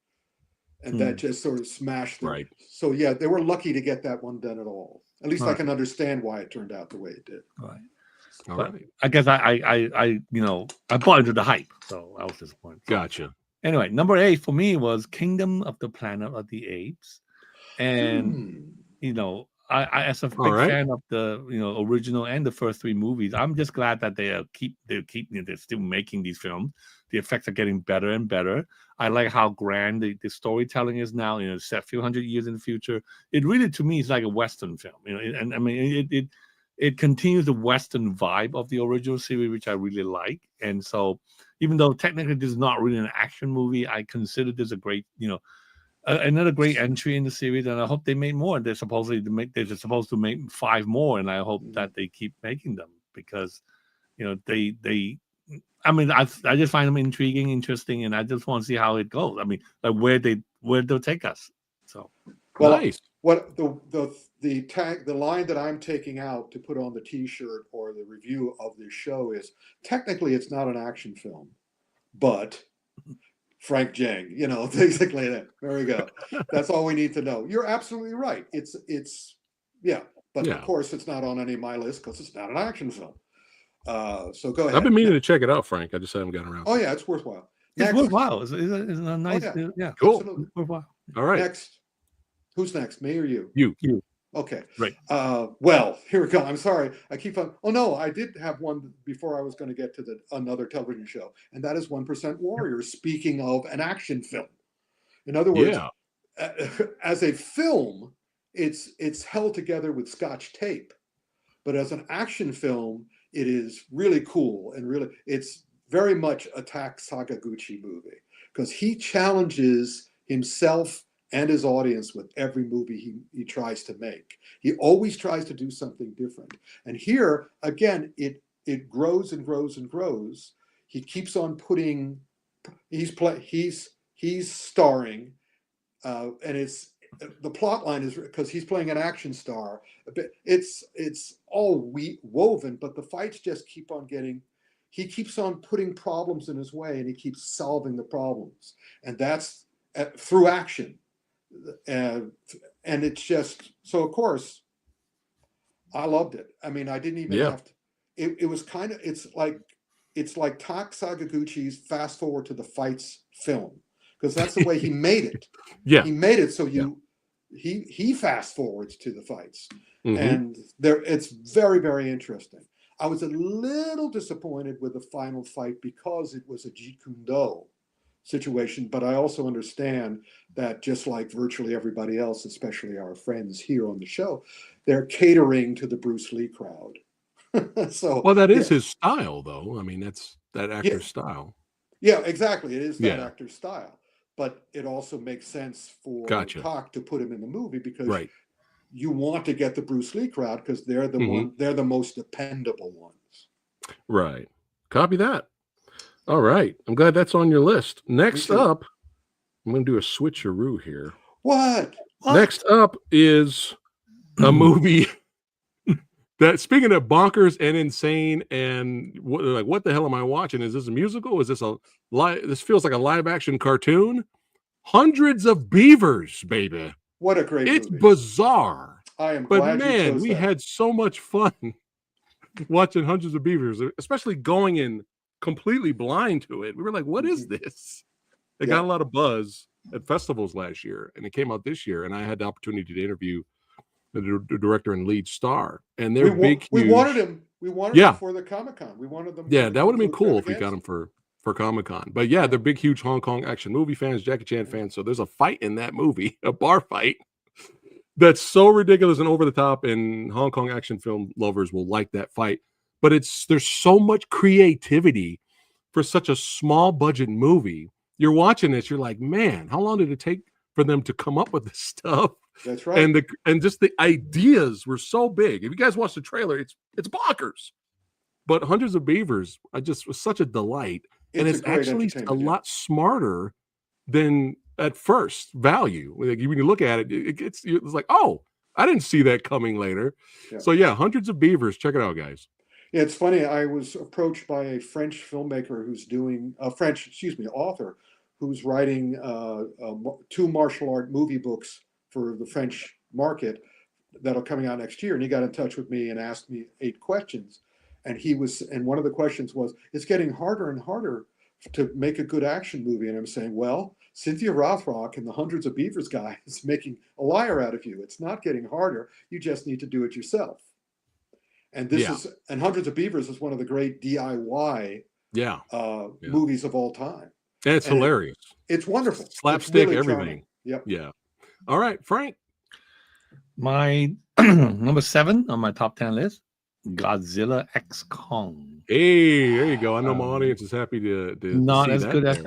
and that just sort of smashed them. Right. So yeah, they were lucky to get that one done at all. At least I can understand why it turned out the way it did. Right. But I guess I bought into the hype, so I was disappointed. Gotcha. Anyway, number 8 for me was Kingdom of the Planet of the Apes, and I as a big fan of the original and the first 3 movies, I'm just glad that they're still making these films. The effects are getting better and better. I like how grand the storytelling is now. Set a few hundred years in the future. It really, to me, is like a Western film. And I mean it continues the Western vibe of the original series, which I really like. And so, even though technically this is not really an action movie, I consider this a great, another great entry in the series. And I hope they make more. They're supposed to make 5 more, and I hope that they keep making them because, I mean, I just find them intriguing, interesting, and I just want to see how it goes. I mean, like where they'll take us. So, nice. What the line that I'm taking out to put on the T-shirt or the review of this show is, technically it's not an action film, but Frank Jang, basically that. There we go. That's all we need to know. You're absolutely right. It's of course it's not on any of my list because it's not an action film. So go ahead. I've been meaning to check it out, Frank. I just haven't gotten around. Oh yeah, it's worthwhile. It's worthwhile. It's a nice, cool. Absolutely. Worthwhile. All right. Next, who's next? Me or you? You. Okay. Right. Well, here we go. I'm sorry. I keep on. Oh no, I did have one before I was going to get to another television show, and that is 1% Warriors. Speaking of an action film, in other words, as a film, it's held together with Scotch tape, but as an action film, it is really cool and it's very much a Tak Sakaguchi movie because he challenges himself and his audience with every movie he tries to make. He always tries to do something different. And here, again, it grows and grows and grows. He keeps on putting, he's starring, and it's, the plot line is because he's playing an action star. It's all woven, but the fights just keep on he keeps on putting problems in his way and he keeps solving the problems. And that's through action. And it's just, so of course, I loved it. I mean, I didn't even have to, it was kind of, it's like Tak Sakaguchi's Fast Forward to the Fights film. Because that's the way he made it. He made it so he fast forwards to the fights, and it's very, very interesting. I was a little disappointed with the final fight because it was a Jeet Kune Do situation, but I also understand that just like virtually everybody else, especially our friends here on the show, they're catering to the Bruce Lee crowd. So that is his style, though. I mean, that's that actor's style. Yeah, exactly. It is that actor's style. But it also makes sense for Tak to put him in the movie because you want to get the Bruce Lee crowd because they're the they're the most dependable ones. Right. Copy that. All right. I'm glad that's on your list. Next too. up, I'm going to do a switcheroo here. What? Next up is a movie that, speaking of bonkers and insane and what the hell am I watching? Is this a musical? Is this a live? This feels like a live action cartoon. Hundreds of Beavers, baby. What a great It's movie. bizarre. I am But glad you man, chose we that. had so much fun watching Hundreds of Beavers, especially going in completely blind to it. We were like, what is this? It got a lot of buzz at festivals last year, and it came out this year, and I had the opportunity to interview the director and lead star, and they're big, huge. We wanted him. We wanted him for the Comic-Con. We wanted them. Yeah, that would have been cool if we got him for Comic-Con. But yeah, they're big, huge Hong Kong action movie fans, Jackie Chan fans. So there's a fight in that movie, a bar fight, that's so ridiculous and over the top, and Hong Kong action film lovers will like that fight. But there's so much creativity for such a small budget movie. You're watching this, you're like, man, how long did it take for them to come up with this stuff? That's right. And just the ideas were so big. If you guys watch the trailer, it's bonkers. But Hundreds of Beavers, I just was such a delight. And it's actually a lot smarter than at first value. Like, when you look at it, it's like, oh, I didn't see that coming later. Yeah. So yeah, Hundreds of Beavers. Check it out, guys. Yeah, it's funny. I was approached by a French filmmaker who's doing author who's writing 2 martial art movie books for the French market that are coming out next year. And he got in touch with me and asked me 8 questions. And one of the questions was, it's getting harder and harder to make a good action movie. And I'm saying, well, Cynthia Rothrock and the Hundreds of Beavers guy is making a liar out of you. It's not getting harder. You just need to do it yourself. And and Hundreds of Beavers is one of the great DIY movies of all time. And it's hilarious. It's wonderful. Slapstick, really everything. Yep. Yeah. All right, Frank. My number 7 on my top 10 list, Godzilla X Kong. Hey, there you go. I know my audience is happy to not see as that good as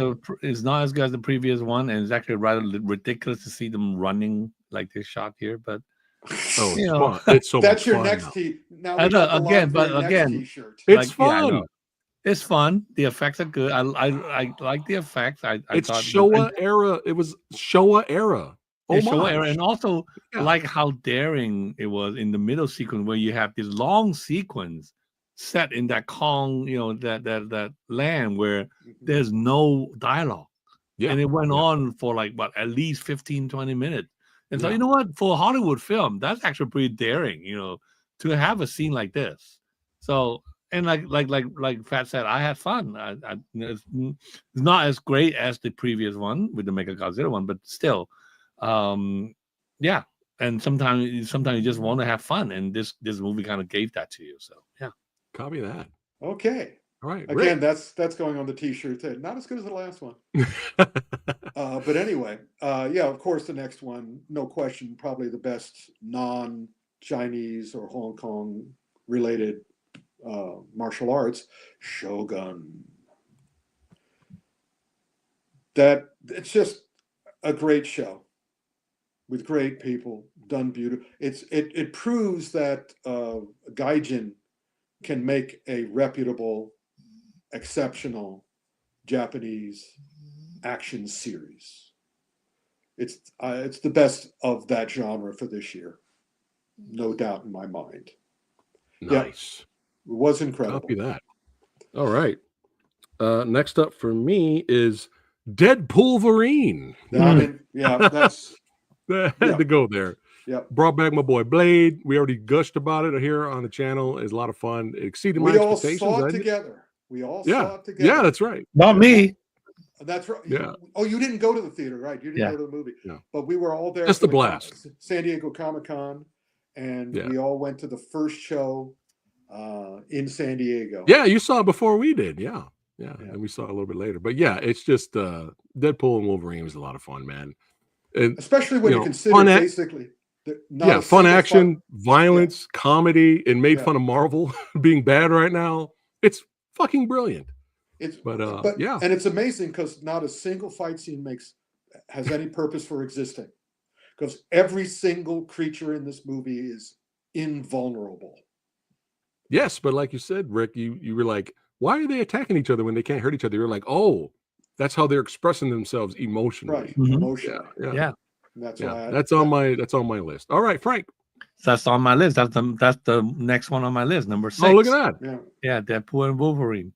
it's not as good as the previous one, and it's actually rather ridiculous to see them running like this shot here. But it's so that's your fun next now. Again, it's fun. Yeah, it's fun. The effects are good. I like the effects. It's Showa era. It was Showa era. Showa era, and also like how daring it was in the middle sequence where you have this long sequence set in that Kong, that land where there's no dialogue. Yeah. And it went on for like at least 15-20 minutes. And so, you know what, for a Hollywood film, that's actually pretty daring, to have a scene like this. So, and like Phat said, I had fun. It's not as great as the previous one with the Mechagodzilla one, but still, yeah. And sometimes you just want to have fun, and this movie kind of gave that to you. So yeah, copy that. Okay. All right. Again, that's going on the T-shirt. Not as good as the last one. But anyway, of course, the next one, no question, probably the best non-Chinese or Hong Kong related martial arts, Shogun. It's just a great show with great people, done beautiful. It proves that Gaijin can make a reputable, exceptional Japanese action series. It's the best of that genre for this year, no doubt in my mind. Nice. It was incredible. Copy that. All right. Next up for me is Deadpoolverine. That's I had to go there. Yep. Brought back my boy Blade. We already gushed about it here on the channel. It's a lot of fun. It exceeded my expectations. We all saw it together. Yeah, that's right. Not me. That's right. Yeah. You didn't go to the theater, right? You didn't go to the movie. Yeah. But we were all there. Just a blast. San Diego Comic-Con, and we all went to the first show in San Diego. Yeah, you saw it before we did. Yeah. And we saw it a little bit later. But yeah, it's just Deadpool and Wolverine was a lot of fun, man. And, especially when you consider basically fun action, violence, comedy, and made fun of Marvel being bad right now. It's fucking brilliant. And it's amazing because not a single fight scene has any purpose for existing, because every single creature in this movie is invulnerable. Yes, but like you said, Rick, you were like, why are they attacking each other when they can't hurt each other? You're like, oh, that's how they're expressing themselves emotionally. Right, Mhm. emotionally. Yeah. And that's Yeah, why that's on my list. All right, Frank. So that's on my list. That's the next one on my list, number 6. Oh, look at that. Yeah. Yeah, Deadpool and Wolverine.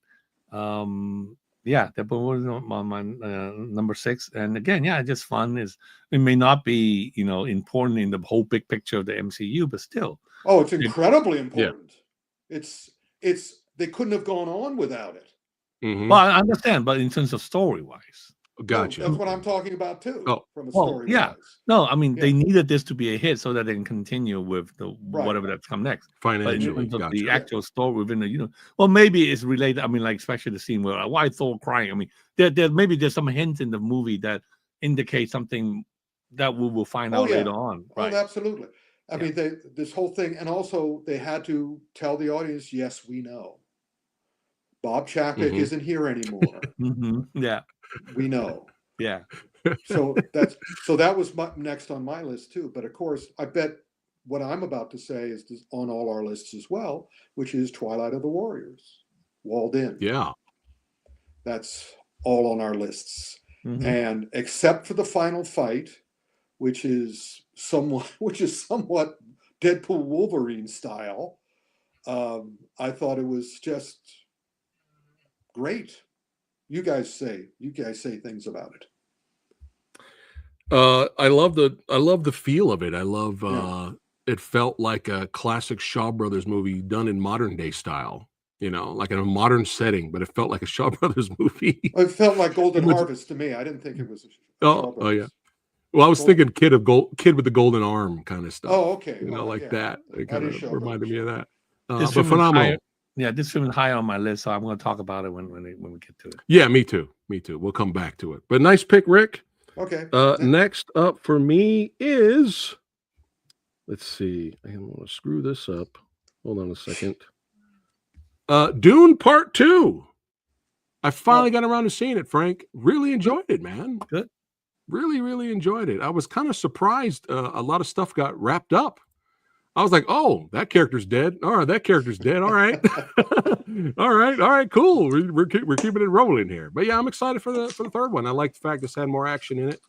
Yeah, Deadpool was on my number 6. And again, yeah, just fun. It may not be important in the whole big picture of the MCU, but still. Oh, it's incredibly important. It's they couldn't have gone on without it. Mhm. Well, I understand, but in terms of story wise. Gotcha. No, that's what I'm talking about too. Oh. From a Well, story yeah. wise. No, I mean Yeah. they needed this to be a hit so that they can continue with the Right. whatever that's come next. But in Financially, terms of gotcha. the actual story within the well, maybe it's related. I mean, like especially the scene where why Thor crying. I mean, maybe there's some hints in the movie that indicate something that we will find out later on. Right? Oh, absolutely. I mean, this whole thing, and also they had to tell the audience, yes, we know. Bob Chapek Mhm. isn't here anymore. Yeah. We know. Yeah. So that was next on my list too. But of course, I bet what I'm about to say is on all our lists as well, which is Twilight of the Warriors, Walled In. Yeah. That's all on our lists. Mhm. And except for the final fight, which is somewhat Deadpool Wolverine style, I thought it was just great. You guys say things about it. I love the feel of it. I love it felt like a classic Shaw Brothers movie done in modern day style, like in a modern setting, but it felt like a Shaw Brothers movie. It felt like Golden Which- Harvest to me. I didn't think it was a Oh, Shaw oh, yeah. Brothers. Well, I was thinking kid with the golden arm kind of stuff. Oh, okay. Like yeah. that. It That kind is of Shaw reminded me of Brothers. that. This But film is phenomenal. higher. Yeah, this film is high on my list, so I'm going to talk about it when we get to it. Yeah, me too. We'll come back to it. But nice pick, Rick. Okay. Next up for me is, let's see. I'm going to screw this up. Hold on a second. Dune Part 2. I finally got around to seeing it, Frank. Really enjoyed it, man. Good. Really, really enjoyed it. I was kind of surprised. A lot of stuff got wrapped up. I was like, oh, that character's dead. All right, that character's dead. All right. All right, cool. We're keeping it rolling here. But yeah, I'm excited for the third one. I like the fact this had more action in it.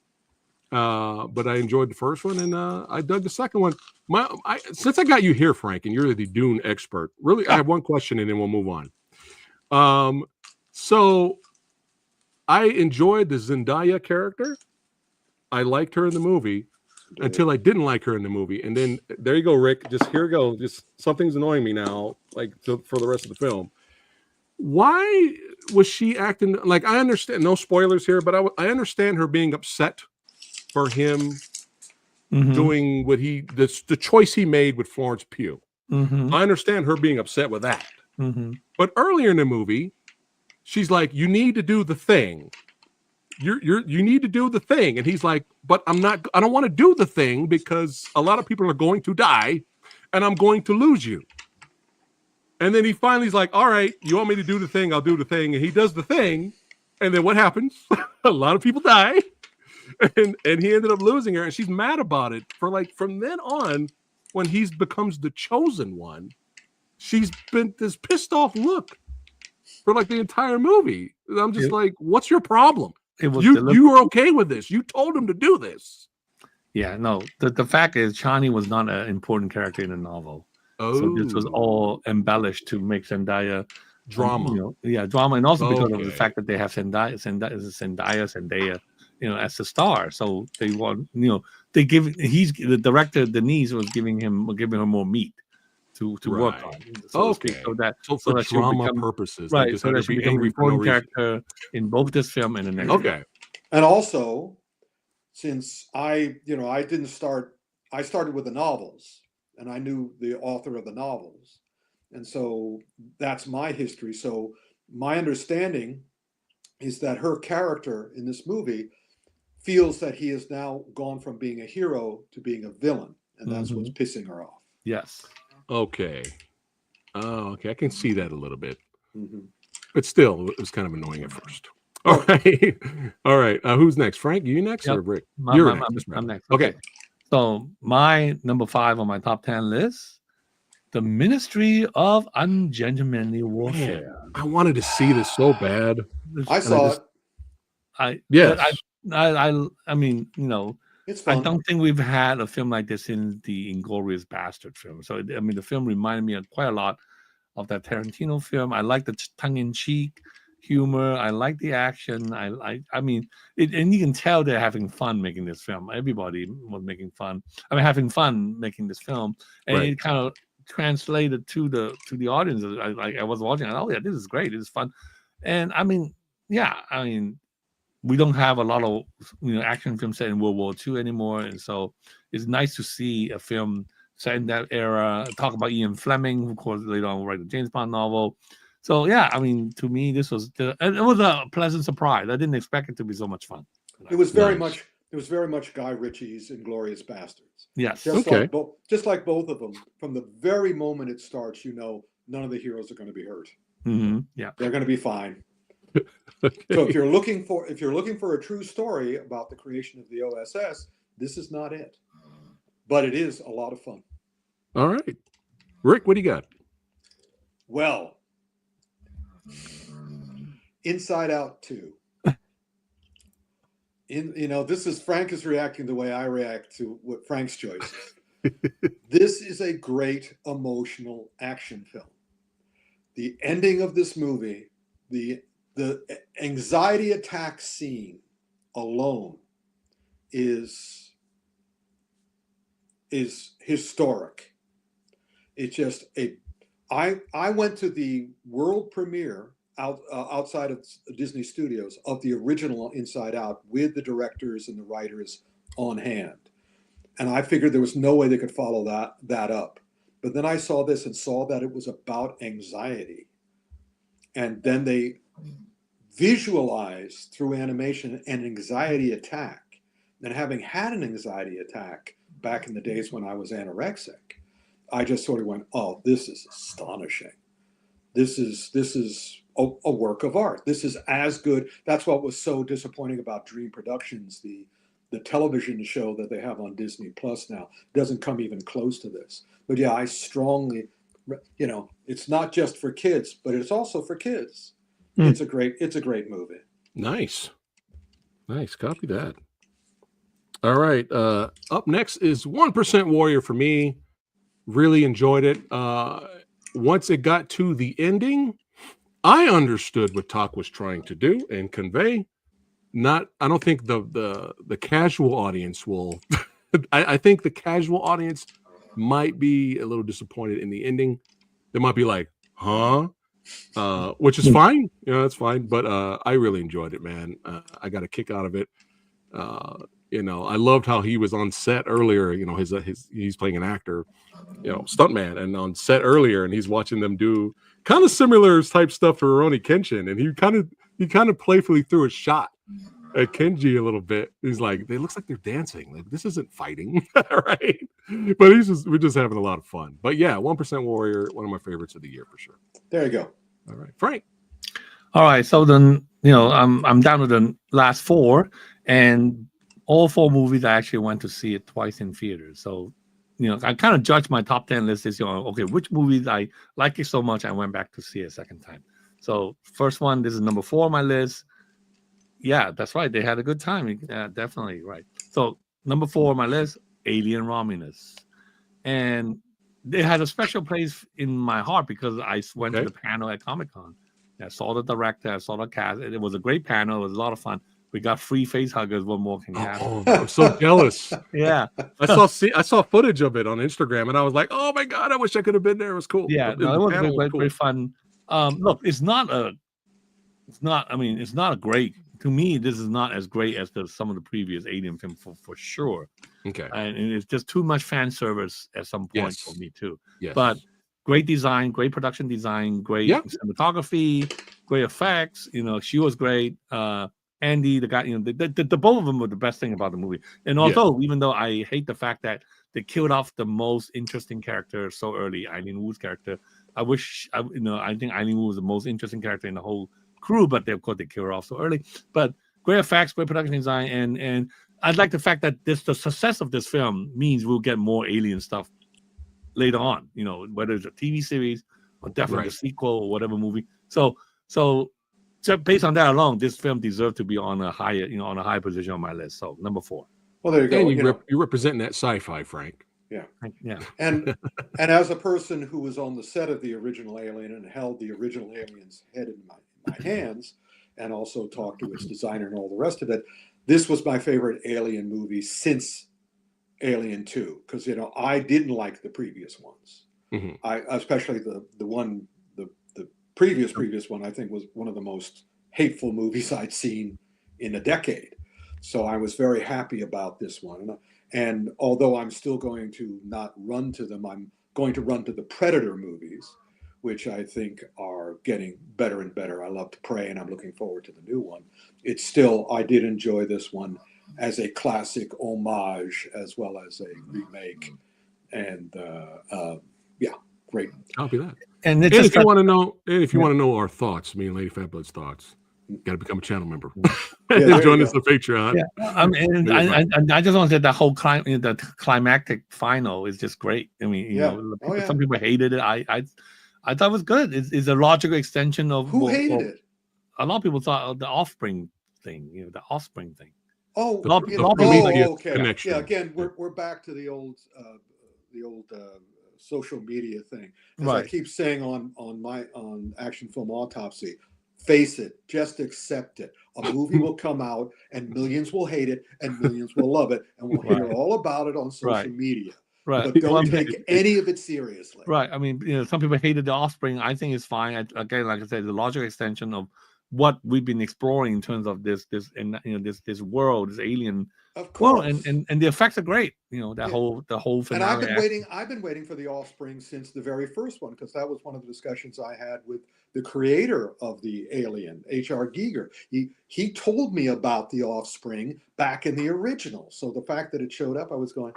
But I enjoyed the first one, and I dug the second one. Since I got you here, Frank, and you're the Dune expert, really, I have one question, and then we'll move on. So I enjoyed the Zendaya character. I liked her in the movie until I didn't like her in the movie, and then there you go, Rick. Just here we go. Just something's annoying me now, for the rest of the film. Why was she acting like? I understand, no spoilers here, but I understand her being upset for him doing what the choice he made with Florence Pugh. I understand her being upset with that. But earlier in the movie, she's like, "You need to do the thing. You need to do the thing," and he's like, "But I don't want to do the thing because a lot of people are going to die, and I'm going to lose you." And then he finally's like, "All right, you want me to do the thing? I'll do the thing." And he does the thing, and then what happens? A lot of people die, and he ended up losing her, and she's mad about it. From then on, when he becomes the chosen one, she's been this pissed off look for the entire movie. I'm just like, "What's your problem? You were okay with this. You told him to do this." Yeah, no. The fact is, Chani was not an important character in the novel. So this was all embellished to make Zendaya drama. Drama, and also because of the fact that they have Zendaya, as the star. So they want, the director Denise was giving her more meat to work on. So for drama purposes, right? So that she became an important character in both this film and the next. Okay. And also, since I started with the novels, and I knew the author of the novels, and so that's my history. So my understanding is that her character in this movie feels that he has now gone from being a hero to being a villain, and that's what's pissing her off. Yes. Okay. Oh, okay. I can see that a little bit, but still, it was kind of annoying at first. All right. All right. Who's next? Frank, you next or Rick? You're next. I'm next. Okay. So my number 5 on my top 10 list, The Ministry of Ungentlemanly Warfare. I wanted to see this so bad. I saw it. Yes. I mean, It's I fun. don't think we've had a film like this in the Inglorious Bastard film. So I mean, the film reminded me of quite a lot of that Tarantino film. I like the tongue-in-cheek humor. I like the action. I mean, and you can tell they're having fun making this film. Everybody was making fun. I mean, having fun making this film, and Right. it kind of translated to the audience. I was watching. Oh yeah, this is great. This is fun, and I mean, yeah, I mean, we don't have a lot of action films set in World War II anymore, and so it's nice to see a film set in that era. Talk about Ian Fleming, who of course later on will write the James Bond novel. So yeah, I mean, to me, this was and it was a pleasant surprise. I didn't expect it to be so much fun. It was very Nice. much. It was very much Guy Ritchie's Inglourious Bastards. Yes. Just Okay. like both of them, from the very moment it starts, none of the heroes are going to be hurt. Yeah. They're going to be fine. Okay. So if you're looking for a true story about the creation of the OSS, this is not it. But it is a lot of fun. All right. Rick, what do you got? Well, Inside Out 2. This is Frank is reacting the way I react to what Frank's choice is. This is a great emotional action film. The ending of this movie, the anxiety attack scene alone is historic. It's just I went to the world premiere outside of Disney Studios of the original Inside Out with the directors and the writers on hand, and I figured there was no way they could follow that up. But then I saw this and saw that it was about anxiety, and then they visualized through animation an anxiety attack. And having had an anxiety attack back in the days when I was anorexic, I just sort of went, "Oh, this is astonishing. This is a work of art. This is as good." That's what was so disappointing about Dream Productions, the television show that they have on Disney Plus now. Doesn't come even close to this. But yeah, I strongly, it's not just for kids, but it's also for kids. It's a great movie. Nice. Copy that. All right. Up next is 1% Warrior for me. Really enjoyed it. Once it got to the ending, I understood what Talk was trying to do and convey. I don't think the casual audience will. I think the casual audience might be a little disappointed in the ending. They might be like, "Huh?" Which is fine. That's fine. But I really enjoyed it, man. I got a kick out of it. I loved how he was on set earlier. He's playing an actor, stuntman, and on set earlier, and he's watching them do kind of similar type stuff to Rurouni Kenshin, and he kind of playfully threw a shot at Kenji a little bit. He's like, "It looks like they're dancing. Like this isn't fighting, right?" But we're just having a lot of fun. But yeah, 1% Warrior, one of my favorites of the year for sure. There you go. All right, Frank. All right, so then I'm down to the last 4, and all 4 movies I actually went to see it twice in theaters. So I kind of judged my top 10 list is okay, which movies I like it so much I went back to see it a second time. So first one, this is number 4 on my list. Yeah, that's right. They had a good time. Yeah, definitely right. So number 4 on my list, Alien Romulus, and they had a special place in my heart because I went to the panel at Comic-Con. I saw the director, I saw the cast. It was a great panel. It was a lot of fun. We got free face huggers. What more can you ask? Oh, I'm so jealous. Yeah, I saw footage of it on Instagram, and I was like, "Oh my god, I wish I could have been there. It was cool." Yeah, no, it was great fun. Look, it's not a great. To me, this is not as great as some of the previous Alien films for sure. Okay, and it's just too much fan service at some point for me too. Yes. But great design, great production design, great cinematography, great effects. She was great. Andy, the guy, the both of them were the best thing about the movie. And although, even though I hate the fact that they killed off the most interesting character so early, Eileen Wu's character, I think Eileen Wu was the most interesting character in the whole crew, but of course they killed her off so early. But great effects, great production design, and I like the fact that the success of this film means we'll get more Alien stuff later on. Whether it's a TV series or definitely a sequel or whatever movie. So So just based on that alone, this film deserved to be on a higher, on a high position on my list. So number 4. Well, there you go. And you're representing that sci-fi, Frank. Yeah. Yeah. And as a person who was on the set of the original Alien and held the original Alien's head in my hands, and also talked to its designer and all the rest of it, this was my favorite Alien movie since Alien 2, because I didn't like the previous ones. Mm-hmm. I especially the previous one, I think, was one of the most hateful movies I'd seen in a decade. So I was very happy about this one. And although I'm still going to not run to them, I'm going to run to the Predator movies, which I think are getting better and better. I love Prey, and I'm looking forward to the new one. It's still, I did enjoy this one as a classic homage as well as a remake. And yeah, great. Copy that. And if you want to know our thoughts, me and Lady Fatblood's thoughts, you got to become a channel member. Join us on Patreon. Yeah, I just want to say that whole the climactic final is just great. I mean, some people hated it. I thought it was good. It's a logical extension of who hated it. A lot of people thought the Offspring thing. The Offspring thing. Oh, okay. Connection. Yeah, again, we're back to the old social media thing. As I keep saying on Action Film Autopsy, face it, just accept it. A movie will come out and millions will hate it and millions will love it, and we'll hear all about it on social media. Right. But don't take any of it seriously. Right. I mean, some people hated the Offspring. I think it's fine. Again, like I said, the logical extension of what we've been exploring in terms of this world, this alien world, and the effects are great. The whole finale. And I've been waiting for the Offspring since the very first one, because that was one of the discussions I had with the creator of the Alien, H.R. Giger. He told me about the Offspring back in the original. So the fact that it showed up, I was going,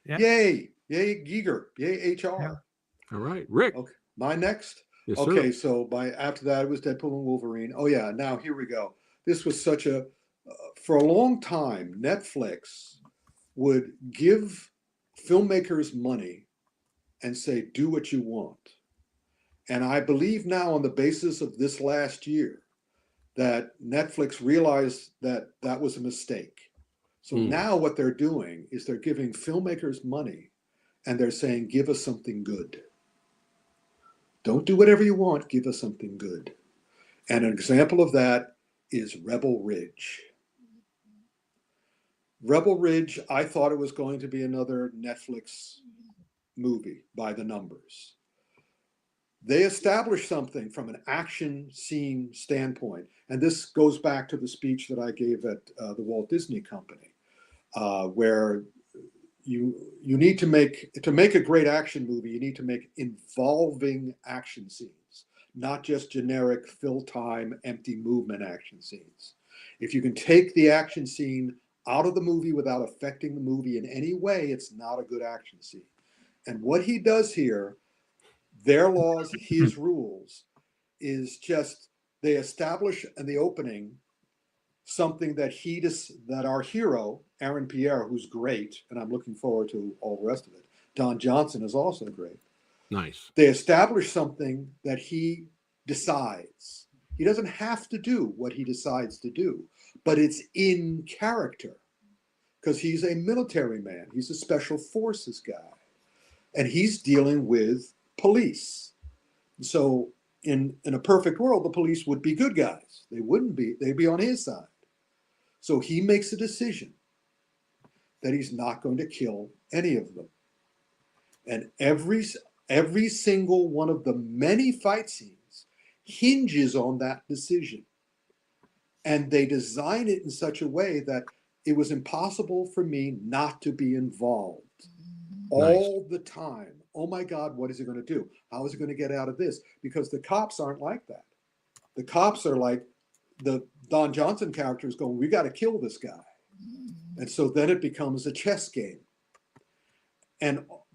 yay, Giger, yay, H.R. Yeah. All right, Rick. Okay, my next. Yes, okay, sir. so after that it was Deadpool and Wolverine. Oh yeah, now here we go. This was such a for a long time, Netflix would give filmmakers money and say, do what you want. And I believe now, on the basis of this last year, that Netflix realized that that was a mistake. So now what they're doing is they're giving filmmakers money and they're saying, give us something good. Don't do whatever you want, give us something good. And an example of that is Rebel Ridge. Rebel Ridge, I thought it was going to be another Netflix movie by the numbers. They established something from an action scene standpoint. And this goes back to the speech that I gave at the Walt Disney Company, where you need to make a great action movie, you need to make involving action scenes, not just generic fill time, empty movement action scenes. If you can take the action scene out of the movie without affecting the movie in any way, it's not a good action scene. And what he does here, their laws, his rules, is just they establish in the opening something that that our hero, Aaron Pierre, who's great, and I'm looking forward to all the rest of it. Don Johnson is also great. Nice. They establish something that he decides. He doesn't have to do what he decides to do, but it's in character because he's a military man. He's a special forces guy, and he's dealing with police. So in a perfect world, the police would be good guys. They wouldn't be. They'd be on his side. So he makes a decision that he's not going to kill any of them. And every single one of the many fight scenes hinges on that decision. And they design it in such a way that it was impossible for me not to be involved all the time. Oh my God, what is he going to do? How is he going to get out of this? Because the cops aren't like that. The cops are like, the Don Johnson character is going, we got to kill this guy. And so then it becomes a chess game.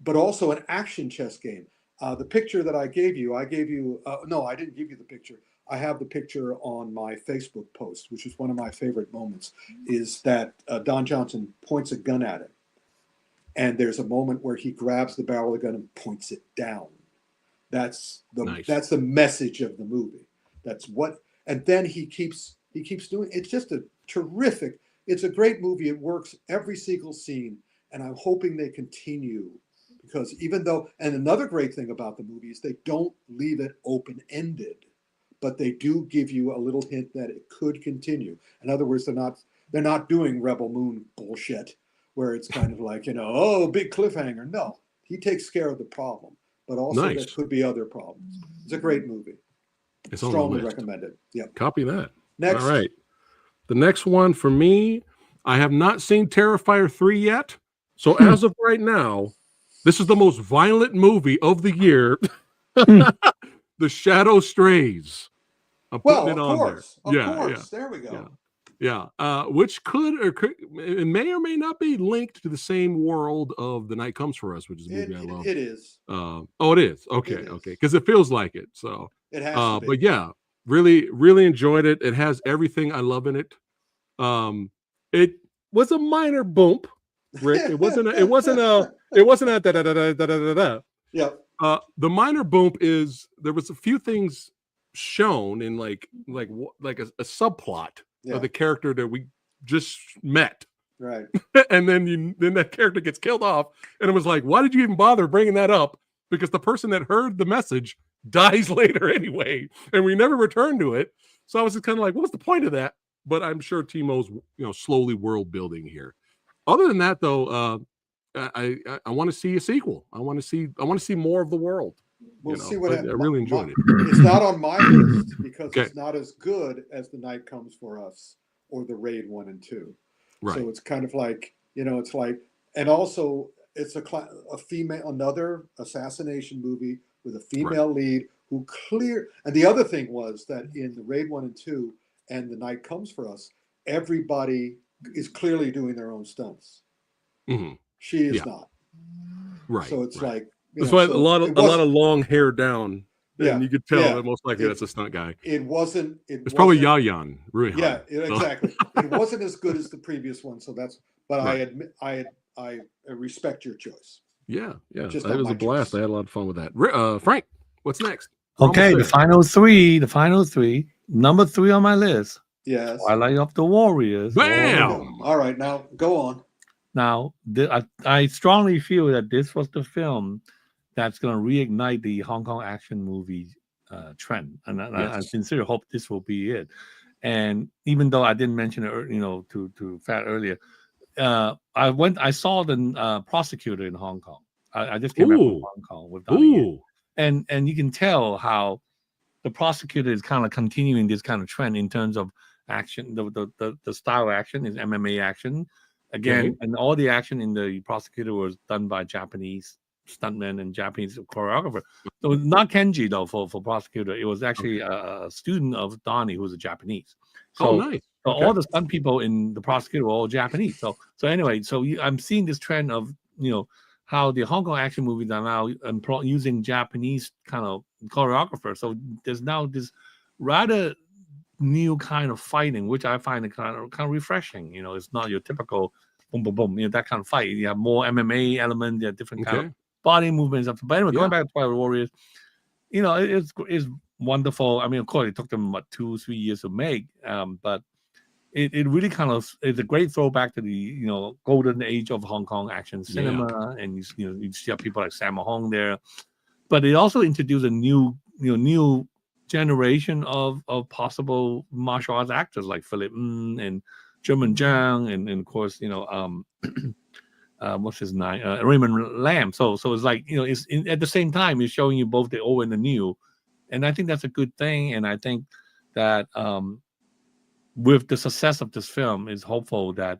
But also an action chess game. The picture that I gave you, no, I didn't give you the picture. I have the picture on my Facebook post, which is one of my favorite moments, is that Don Johnson points a gun at him. And there's a moment where he grabs the barrel of the gun and points it down. That's the message of the movie. That's what, and then he keeps doing. It's just a terrific. It's a great movie. It works every single scene, and I'm hoping they continue because even though, and another great thing about the movie is they don't leave it open ended, but they do give you a little hint that it could continue. In other words, they're not doing Rebel Moon bullshit where it's kind of like, oh, big cliffhanger. No, he takes care of the problem, but also there Nice. could be other problems. It's a great movie. It's on the Strongly list. recommended. Yep. Copy that. Next. All right. The next one for me, I have not seen Terrifier 3 yet. So as of right now, this is the most violent movie of the year. The Shadow Strays. I'm putting it on course. there. Of course. There we go. Yeah. Which it may or may not be linked to the same world of The Night Comes For Us, which is a movie I love. It is. It is. Okay. Because it feels like it. So it has to be. But yeah, really, really enjoyed it. It has everything I love in it. It was a minor bump, Rick. It wasn't a da da da da da da da. Yeah. The minor bump is there was a few things shown in like a subplot of the character that we just met, right? And then that character gets killed off, and it was like, why did you even bother bringing that up? Because the person that heard the message dies later anyway, and we never returned to it. So I was just kind of like, what's the point of that? But I'm sure Timo's slowly world building here. Other than that, though, I want to see a sequel. I want to see more of the world. We'll see what happens. I really enjoyed it. It's not on my list because it's not as good as The Night Comes For Us or The Raid 1 and 2. Right. So it's kind of like, it's like, and also it's another assassination movie with a female lead who and the other thing was that in The Raid 1 and 2 and The Night Comes For Us, everybody is clearly doing their own stunts. Mm-hmm. She is not. Right. So it's like, that's why a lot of long hair down. And you could tell that most likely that's a stunt guy. It's probably Yayan. Yeah, exactly. It wasn't as good as the previous one, so that's. But I respect your choice. Yeah. It was a blast. I had a lot of fun with that. Frank, what's next? Okay, the final three. Number 3 on my list. Yes. Twilight of the Warriors. Bam! All right, now go on. Now, I strongly feel that this was the film that's going to reignite the Hong Kong action movie trend, and I sincerely hope this will be it. And even though I didn't mention it, to Phat earlier, I saw the Prosecutor in Hong Kong. I just came back from Hong Kong with Donnie, and you can tell how the Prosecutor is kind of continuing this kind of trend in terms of action. The style of action is MMA action. Again, and all the action in the Prosecutor was done by Japanese stuntmen and Japanese choreographer. So not Kenji though for Prosecutor. It was actually a student of Donnie who was a Japanese. So, nice. So all the stunt people in the Prosecutor were all Japanese. So anyway, I'm seeing this trend of how the Hong Kong action movies are now using Japanese kind of choreographer. So there's now this rather new kind of fighting, which I find kind of refreshing. It's not your typical boom, boom, boom, that kind of fight. You have more MMA element, there are different kind of body movements. But anyway, going back to Twilight Warriors, it's wonderful. I mean, of course, it took them 2-3 years to make, but it really kind of is a great throwback to the golden age of Hong Kong action cinema, and you see people like Sammo Hung there, but it also introduced a new generation of possible martial arts actors like Philip and German Zhang and of course what's his name, Raymond Lam. So it's like it's at the same time it's showing you both the old and the new, and I think that's a good thing. And I think that with the success of this film, is hopeful that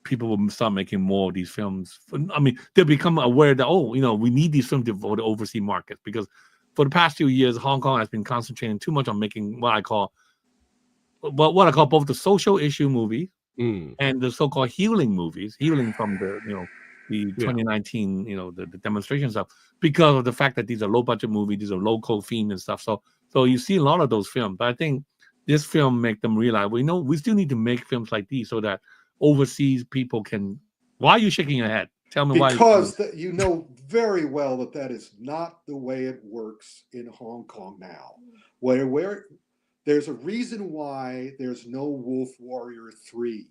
people will start making more of these films. I mean, they'll become aware that we need these films for the overseas market, because for the past few years, Hong Kong has been concentrating too much on making what I call both the social issue movies and the so-called healing movies, healing from the 2019 the demonstration stuff, because of the fact that these are low-budget movies, these are local theme and stuff. So you see a lot of those films, but I think this film make them realize we still need to make films like these so that overseas people can. Why are you shaking your head? Tell me why. Because you know very well that is not the way it works in Hong Kong now. Where There's a reason why there's no Wolf Warrior 3.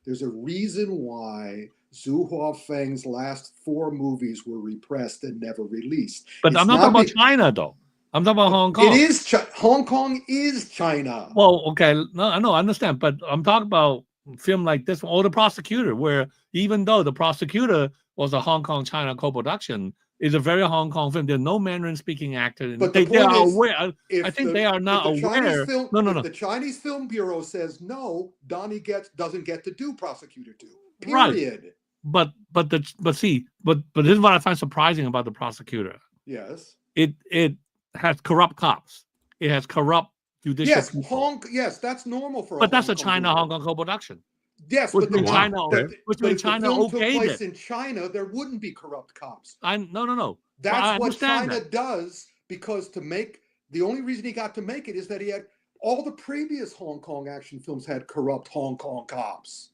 There's a reason why Zhu Huafeng's last 4 movies were repressed and never released. But I'm not talking about China, though. I'm talking about Hong Kong. It is Hong Kong is China. Well, okay, no, I understand, but I'm talking about film like this one, or The Prosecutor, where even though The Prosecutor was a Hong Kong China co-production, is a very Hong Kong film. There's no Mandarin speaking actor. But they the point are is, aware. I think they are not aware. If the Chinese Film Bureau says no, Donnie doesn't get to do Prosecutor 2. Period. Right. But this is what I find surprising about The Prosecutor. Yes. It has corrupt cops. It has corrupt judicial people. Yes, that's normal for. But that's a China-Hong Kong co-production. Yes, which but means China took place okayed it. In China, there wouldn't be corrupt cops. No. That's what China does, because the only reason he got to make it is that he had all the previous Hong Kong action films had corrupt Hong Kong cops.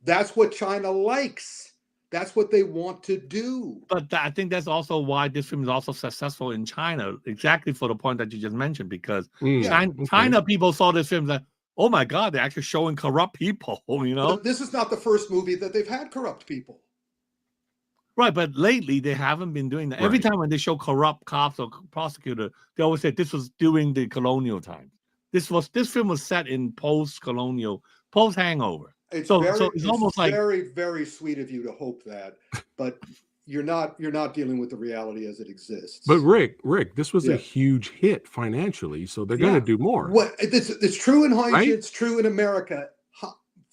That's what China likes. That's what they want to do. But I think that's also why this film is also successful in China, exactly for the point that you just mentioned, because China people saw this film that, oh my God, they're actually showing corrupt people, you know? But this is not the first movie that they've had corrupt people. Right, but lately they haven't been doing that. Right. Every time when they show corrupt cops or prosecutor, they always say this was during the colonial time. This film was set in post-colonial, post-hangover. It's almost like very, very sweet of you to hope that, but you're not dealing with the reality as it exists. But Rick, this was a huge hit financially, so they're going to do more. It's true in Hawaii, right? It's true in America.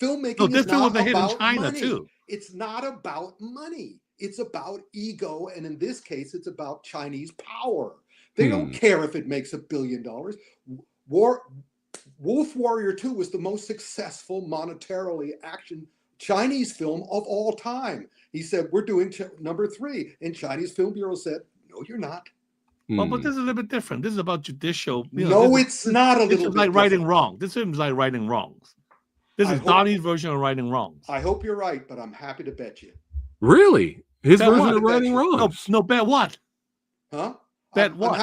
Filmmaking is not about money. Too. It's not about money. It's about ego, and in this case, it's about Chinese power. They don't care if it makes $1 billion. Wolf Warrior 2 was the most successful monetarily action Chinese film of all time. He said, we're doing number 3. And Chinese Film Bureau said, no, you're not. Well, but this is a little bit different. This is about judicial. It's not a little bit This is like righting wrong. This film is like righting wrongs. This is Donnie's version of righting wrongs. I hope you're right, but I'm happy to bet you. Really? His version of righting wrongs? No, bet what? Huh? Bet what?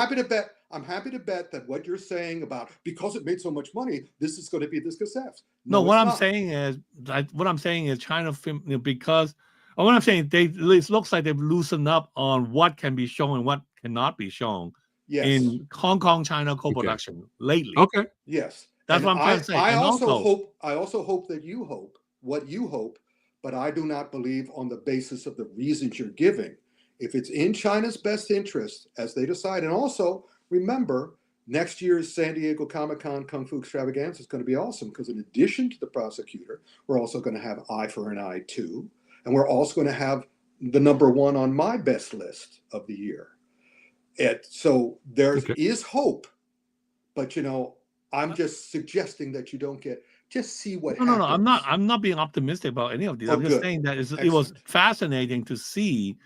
I'm happy to bet that what you're saying about because it made so much money, this is going to be this success. No, what I'm saying is China film, because what I'm saying, it looks like they've loosened up on what can be shown and what cannot be shown in Hong Kong China co-production lately. Okay. Yes. That's what I'm trying to say. I also hope that you hope what you hope, but I do not believe on the basis of the reasons you're giving. If it's in China's best interest, as they decide, and also remember, next year's San Diego Comic-Con Kung Fu Extravaganza is going to be awesome, because in addition to The Prosecutor, we're also going to have Eye for an Eye 2, and we're also going to have the number 1 on my best list of the year. So there is hope, but I'm just suggesting that you don't just see what happens. No, I'm not being optimistic about any of these. I'm just saying that it was fascinating to see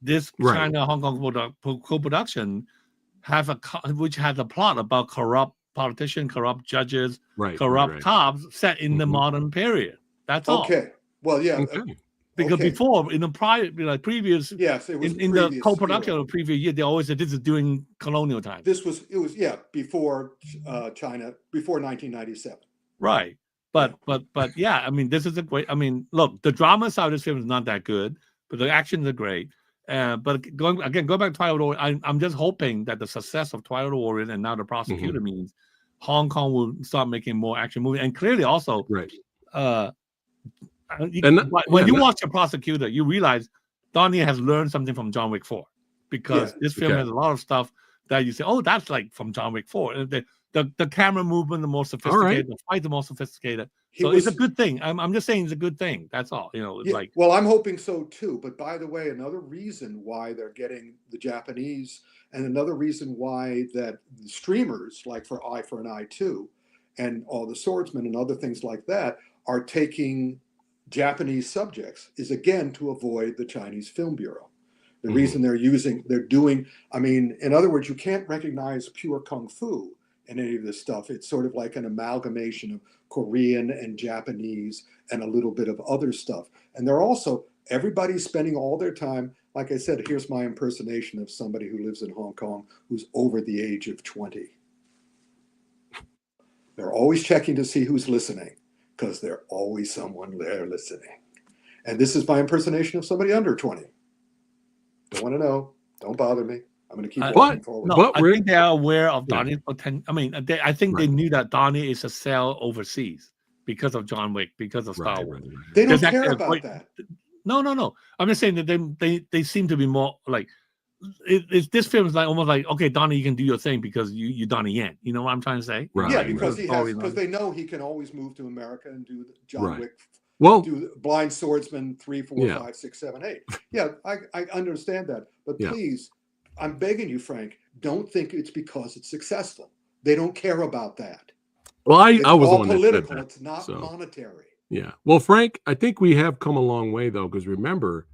this China Hong Kong co-production which has a plot about corrupt politicians, corrupt judges, corrupt cops set in the modern period. That's all. Okay. Well, yeah. Because before, in the previous, yes, it was in the co-production of the previous year, they always said this is during colonial time. It was before China, before 1997. Right. But yeah, I mean, this is a great. I mean, look, the drama side of this film is not that good, but the actions are great. But going back to Twilight Warrior, I'm just hoping that the success of Twilight Warrior and now The Prosecutor means Hong Kong will start making more action movies, and clearly also, when you watch The Prosecutor, you realize Donnie has learned something from John Wick 4, because this film has a lot of stuff that you say, oh, that's like from John Wick 4. The camera movement, the more sophisticated, the fight, the more sophisticated. It's a good thing. I'm just saying it's a good thing. That's all. Well, I'm hoping so too. But by the way, another reason why they're getting the Japanese, and another reason why that the streamers, like for Eye for an Eye 2, and all the Swordsmen and other things like that, are taking Japanese subjects, is again to avoid the Chinese Film Bureau. The reason they're doing, I mean, in other words, you can't recognize pure kung fu in any of this stuff. It's sort of like an amalgamation of Korean and Japanese and a little bit of other stuff. And they're also, everybody's spending all their time, like I said, here's my impersonation of somebody who lives in Hong Kong who's over the age of 20. They're always checking to see who's listening, because there's always someone there listening. And this is my impersonation of somebody under 20. Don't want to know. Don't bother me. I'm going to keep walking forward. No, I Rick, think they are aware of Yeah. Donnie's potential. I mean, I think they knew that Donnie is a sell overseas because of John Wick, because of Star Wars. They don't There's care actually a about great- that. No. I'm just saying that they seem to be more like this film is like almost like, okay, Donnie, you can do your thing because you Donnie Yen. You know what I'm trying to say? Right. Yeah, because Right. because they know he can always move to America and do John Wick. Well, do Blind Swordsman 3, 4, Yeah. 5, 6, 7, 8. Yeah, I understand that, but Yeah. please, I'm begging you, Frank, don't think it's because it's successful. They don't care about that. well, I It's was the all one that said political. that. It's not So. monetary. Yeah. Well, Frank, I think we have come a long way though, because remember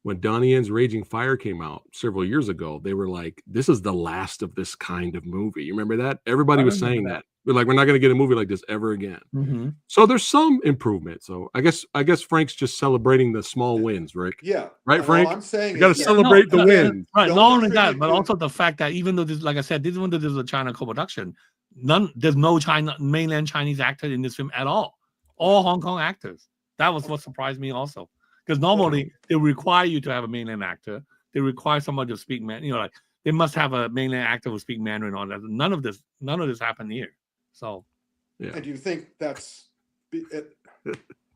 when Donnie Yen's Raging Fire came out several years ago, they were like, "This is the last of this kind of movie." You remember that? Everybody was saying that. They're like, "We're not going to get a movie like this ever again." Mm-hmm. So there's some improvement. So I guess Frank's just celebrating the small wins, Rick. Yeah. Right, And Frank? all I'm saying You got to is that- celebrate the wins. Right. Don't Not only that, attribute but to- also the fact that even though this, like I said, even though this is a China co-production, there's no mainland Chinese actor in this film at all. All Hong Kong actors. That was what surprised me also. Because normally they require you to have a mainland actor. They require somebody to speak like they must have a mainland actor who speak Mandarin on that. None of this happened here. So Yeah. And do you think that's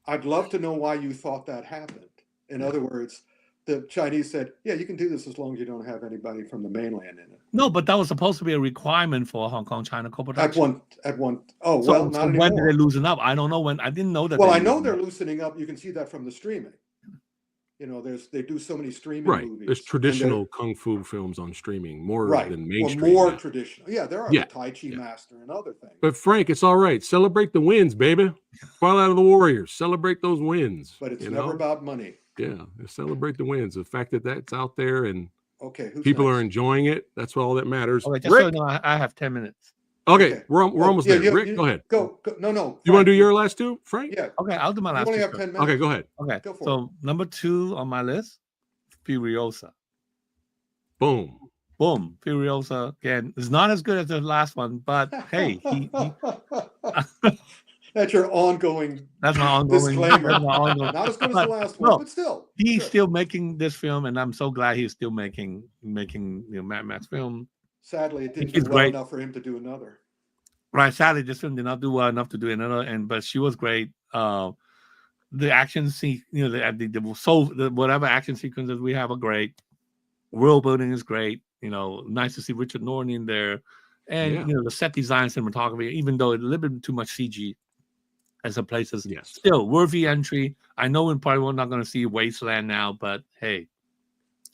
I'd love to know why you thought that happened. In other words, the Chinese said, yeah, you can do this as long as you don't have anybody from the mainland in it. no, but that was supposed to be a requirement for Hong Kong China co-production. At one. Oh, So, well, not so anymore. when did they loosen up? I don't know when. I didn't know that. Well, I know they're loosening up. You can see that from the streaming. They do so many streaming movies. There's traditional kung fu films on streaming more than mainstream. Or more traditional. Yeah, there are the Tai Chi Master and other things. But Frank, it's all right. Celebrate the wins, baby. Twilight of the Warriors. Celebrate those wins. But it's never about money. Yeah, celebrate the wins. The fact that that's out there and who's people next? are enjoying it. That's all that matters. Okay, just so you know, I have 10 minutes. Okay, we're almost there. Rick, go ahead. Go. No. Frank, you want to do your last two, Frank? Yeah. Okay, I'll do my last. You only two have 10 minutes. Okay, go ahead. Okay, go for so number 2 on my list, Furiosa. Boom. Furiosa again. It's not as good as the last one, but hey, that's your ongoing. That's my ongoing disclaimer. That's my ongoing, Not as good as the last one, but still. He's still making this film, and I'm so glad he's still making Mad Max film. Sadly, it didn't It's do well great. enough for him to do another. Right, sadly, this film did not do well enough to do another, but she was great. The action scene, whatever action sequences we have are great. World building is great. Nice to see Richard Norton in there, and the set design, cinematography, even though it's a little bit too much CG as a places, still worthy entry. I know we're probably not going to see Wasteland now, but hey,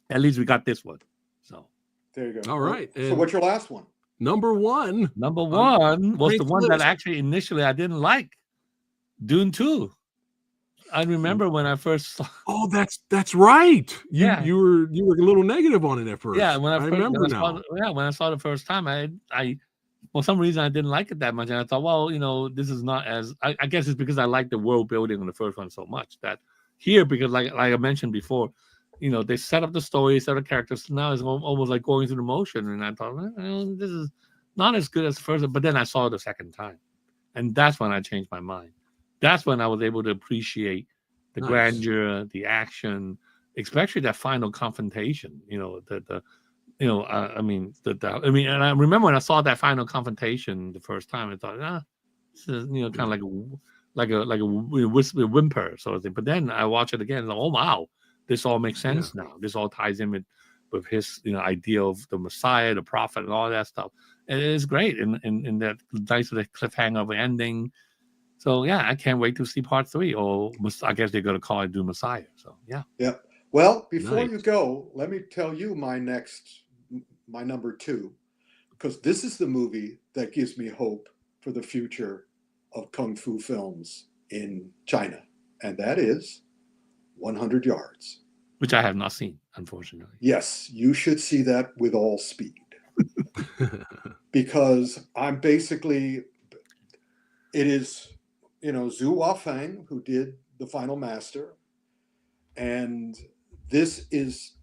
at least we got this one. So there you go. All right. So what's your last one? Number one was the one that actually initially I didn't like. Dune 2. I remember when I first saw. Oh, that's right. You were a little negative on it at first. Yeah, when I saw the first time, I for some reason I didn't like it that much, and I thought, well, this is not as. I guess it's because I like the world building on the first one so much that here, because like I mentioned before, they set up the story, set up the characters. Now it's almost like going through the motion, and I thought, this is not as good as the first. But then I saw it the second time, and that's when I changed my mind. That's when I was able to appreciate the grandeur, the action, especially that final confrontation. And I remember when I saw that final confrontation the first time, I thought, this is kind of like a whimper sort of thing. But then I watch it again, and oh wow, this all makes sense now. This all ties in with his idea of the Messiah, the prophet, and all that stuff. And it is great, and that nice little cliffhanger of ending. So yeah, I can't wait to see part 3, or I guess they're going to call it Do Messiah. So yeah. Yeah. Well, before you go, let me tell you my number 2, because this is the movie that gives me hope for the future of kung fu films in China, and that is 100 Yards, which I have not seen, unfortunately. Yes, you should see that with all speed, because it is. Zhu Wafang, who did The Final Master, and this is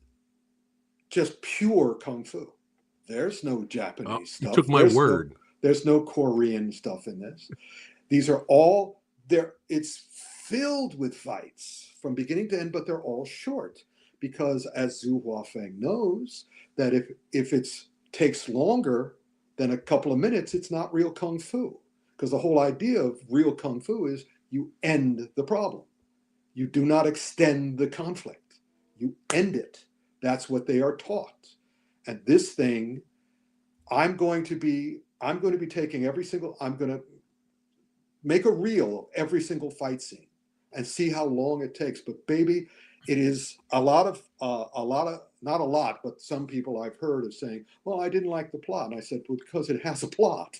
just pure kung fu. There's no Japanese stuff. You took my word. There's no Korean stuff in this. These are all there. It's filled with fights from beginning to end, but they're all short because, as Zhu Huafeng knows, that if it takes longer than a couple of minutes, it's not real kung fu. Because the whole idea of real kung fu is you end the problem. You do not extend the conflict. You end it. That's what they are taught. And this thing, I'm going to be taking I'm going to make a reel of every single fight scene and see how long it takes. But baby, it is a lot of, not a lot, but some people I've heard of saying, well, I didn't like the plot. And I said, well, because it has a plot.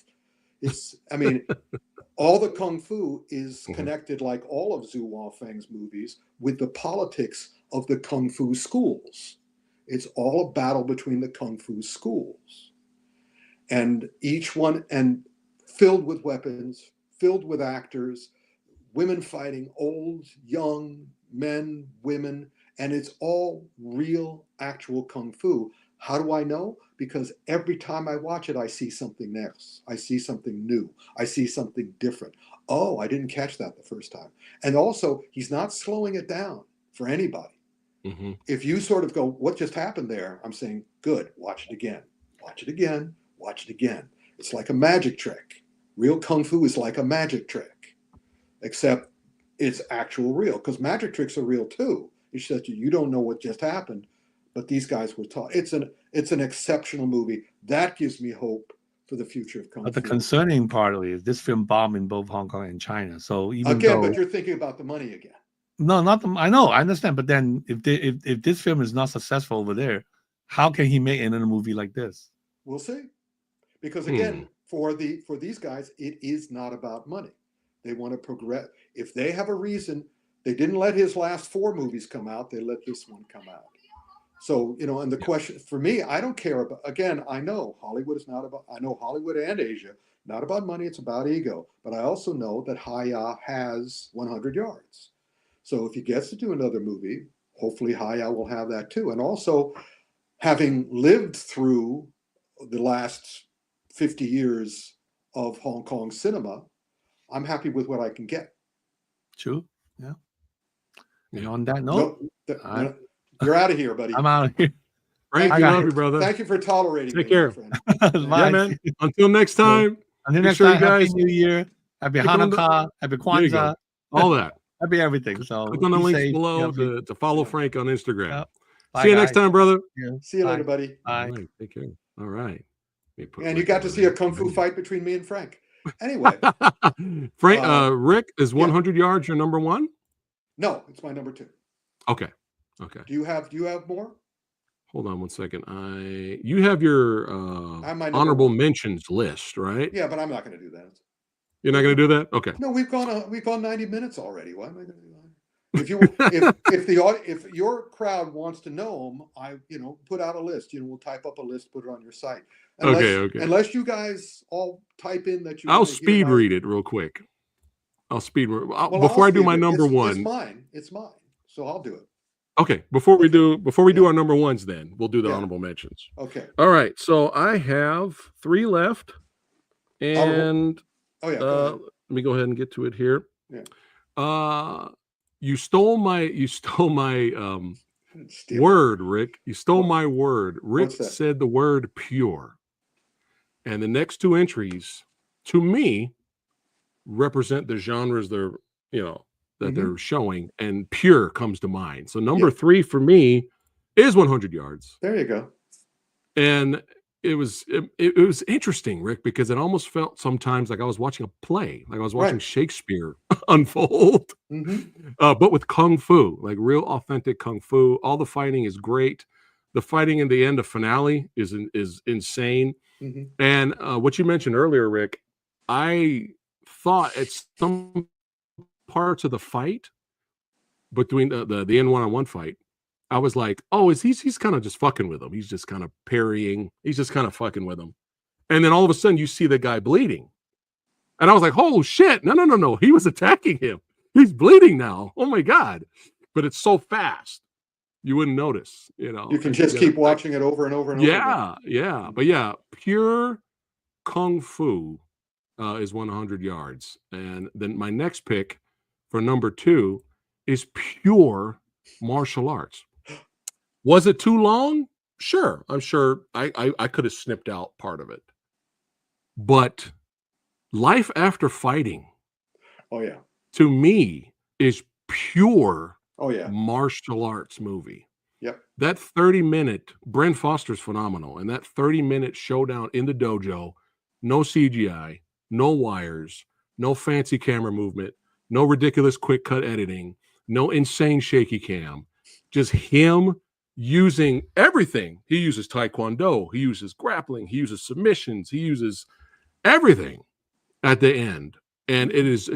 All the kung fu is connected, like all of Zhu Huafeng's movies, with the politics of the kung fu schools. It's all a battle between the kung fu schools. And each one, and filled with weapons, filled with actors, women fighting, old, young, men, women, and it's all real, actual kung fu. How do I know? Because every time I watch it, I see something else. I see something new. I see something different. Oh, I didn't catch that the first time. And also, he's not slowing it down for anybody. Mm-hmm. If you sort of go, what just happened there? I'm saying, good, watch it again. Watch it again. Watch it again. It's like a magic trick. Real kung fu is like a magic trick, except it's actual real, because magic tricks are real too. It's just you don't know what just happened, but these guys were taught. It's an exceptional movie. That gives me hope for the future of kung fu. But the concerning part of it is this film bombed in both Hong Kong and China. So even but you're thinking about the money again. No, not the. I know, I understand. But then, if this film is not successful over there, how can he make another movie like this? We'll see, because again, for these guys, it is not about money. They want to progress. If they have a reason, they didn't let his last 4 movies come out. They let this one come out. So, and the question for me, I don't care about, again, I know Hollywood is not about, I know Hollywood and Asia, not about money, it's about ego. But I also know that Haya has 100 yards. So if he gets to do another movie, hopefully Haya will have that too. And also, having lived through the last 50 years of Hong Kong cinema, I'm happy with what I can get. True. Yeah. And on that note, you're out of here, buddy. I'm out of here. Frank, I love you, brother. Thank you for tolerating me. Take care. Yeah, man. Until next time. Until next time, Happy New Year. Happy Hanukkah. Happy Kwanzaa. All that. Happy everything. So click on the links below to follow Frank on Instagram. Yep. Bye, See you next time, brother. Yeah. See you later, buddy. Bye. Right, take care. All right. And you got to see a kung fu fight between me and Frank. Anyway. Frank, Rick, is 100 yards your number 1? No, it's my number 2. Okay. Do you have more? Hold on one second. You have your honorable mentions list, right? Yeah, but I'm not going to do that. You're not going to do that? Okay. No, we've gone 90 minutes already. Why am I going to do that? If your crowd wants to know them, put out a list. We'll type up a list, put it on your site. Okay. Unless you guys all type in that you. I'll speed read it real quick. I'll speed read before I do my number 1. It's mine. So I'll do it. Okay. Before we do our number 1s, then we'll do the honorable mentions. Okay. All right. So I have 3 left, and let me go ahead and get to it here. Yeah. You stole my word, Rick. You stole my word. Rick said the word pure. And the next 2 entries, to me, represent the genres they're showing, and pure comes to mind. So number 3 for me is 100 yards. There you go. And it was interesting, Rick, because it almost felt sometimes like I was watching a play, like I was watching Shakespeare unfold, but with kung fu, like real authentic kung fu. All the fighting is great. The fighting in the end of finale is insane. And what you mentioned earlier, Rick, I thought at some parts of the fight between the end one-on-one fight, I was like, oh, he's kind of just fucking with him. He's just kind of parrying. He's just kind of fucking with him. And then all of a sudden you see the guy bleeding. And I was like, oh shit. No. He was attacking him. He's bleeding now. Oh my God. But it's so fast. You wouldn't notice, You can just keep watching it over and over and over. Yeah. But yeah, pure kung fu is 100 yards. And then my next pick for number 2 is pure martial arts. Was it too long? Sure. I'm sure I could have snipped out part of it. But Life After Fighting, Oh yeah. to me, is pure Oh yeah. martial arts movie. Yep. That 30-minute, Brent Foster's phenomenal, and that 30-minute showdown in the dojo, no CGI, no wires, no fancy camera movement, no ridiculous quick cut editing, no insane shaky cam, just him using everything. He uses taekwondo, he uses grappling, he uses submissions, he uses everything at the end. And it's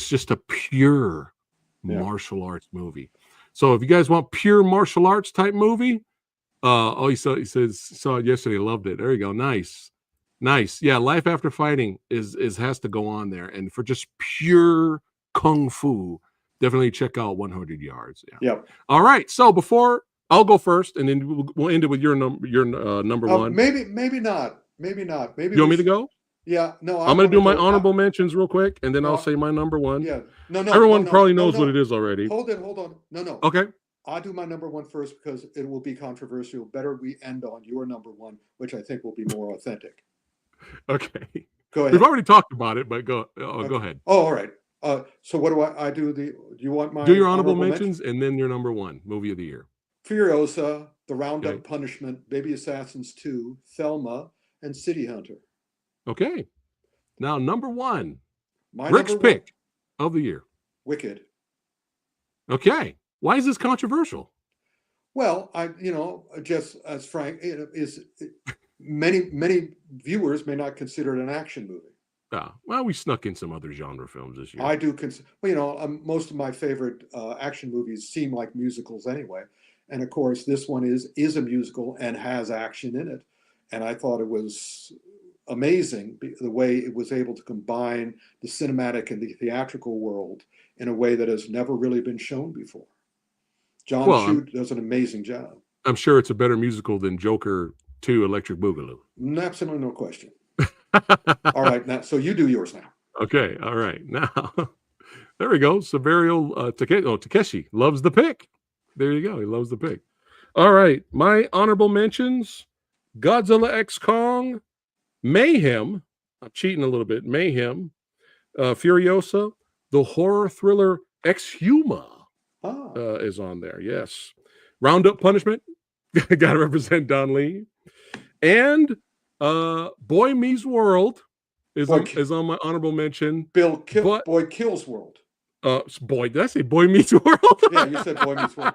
just a pure martial arts movie. So if you guys want pure martial arts type movie, he saw it yesterday, loved it. There you go. Nice. Yeah, Life After Fighting has to go on there. And for just pure kung fu, definitely check out 100 Yards. Yeah. Yep. All right. So before I'll go first, and then we'll end it with your number one. Maybe not. Maybe you want me to go? Yeah, no. I'm going to do my honorable mentions real quick, and then I'll say my number one. Yeah, no. Everyone probably knows what it is already. Hold on. No. Okay. I'll do my number one first because it will be controversial. Better we end on your number one, which I think will be more authentic. Okay. Go ahead. We've already talked about it, but go ahead. Oh, all right. So what do I do? Do you want my do your honorable mentions and then your number one movie of the year? Furiosa, The Roundup Punishment, Baby Assassins 2, Thelma, and City Hunter. Okay. Now, number one, my Rick's pick of the year. Wicked. Okay. Why is this controversial? Well, just as frank, many viewers may not consider it an action movie. Well, we snuck in some other genre films this year. I do consider, most of my favorite action movies seem like musicals anyway. And of course, this one is a musical and has action in it. And I thought it was amazing the way it was able to combine the cinematic and the theatrical world in a way that has never really been shown before. John Chu does an amazing job. I'm sure it's a better musical than Joker 2 Electric Boogaloo. Absolutely no question. All right, now, so you do yours now. Okay, all right. Now, there we go. Saverio Takeshi loves the pick. There you go. He loves the pick. All right, my honorable mentions, Godzilla X Kong, Mayhem, I'm cheating a little bit, Mayhem, Furiosa, the horror thriller Exhuma is on there, yes. Roundup Punishment, got to represent Don Lee. And Boy Meets World is on my honorable mention. Boy Kills World. Did I say Boy Meets World? Yeah, you said Boy Meets World.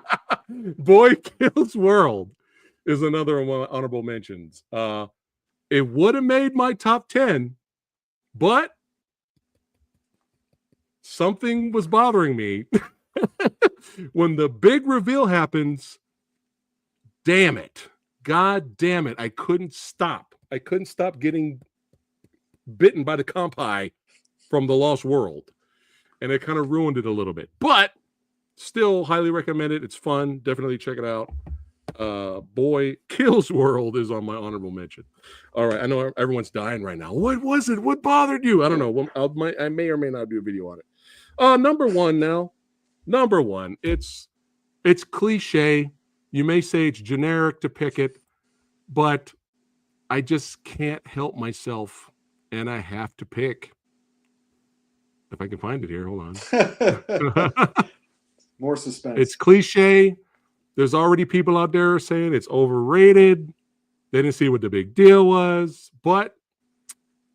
Boy Kills World is another of my honorable mentions. It would have made my top 10, but something was bothering me. When the big reveal happens, damn it. God damn it. I couldn't stop. I couldn't stop getting bitten by the compi from The Lost World. And it kind of ruined it a little bit. But still highly recommend it. It's fun. Definitely check it out. Boy Kills World is on my honorable mention. All right. I know everyone's dying right now. What was it? What bothered you? I don't know. I may or may not do a video on it. Number one now. Number one. It's cliche. You may say it's generic to pick it, but I just can't help myself, and I have to pick. If I can find it here, hold on. More suspense. It's cliche. There's already people out there saying it's overrated. They didn't see what the big deal was, but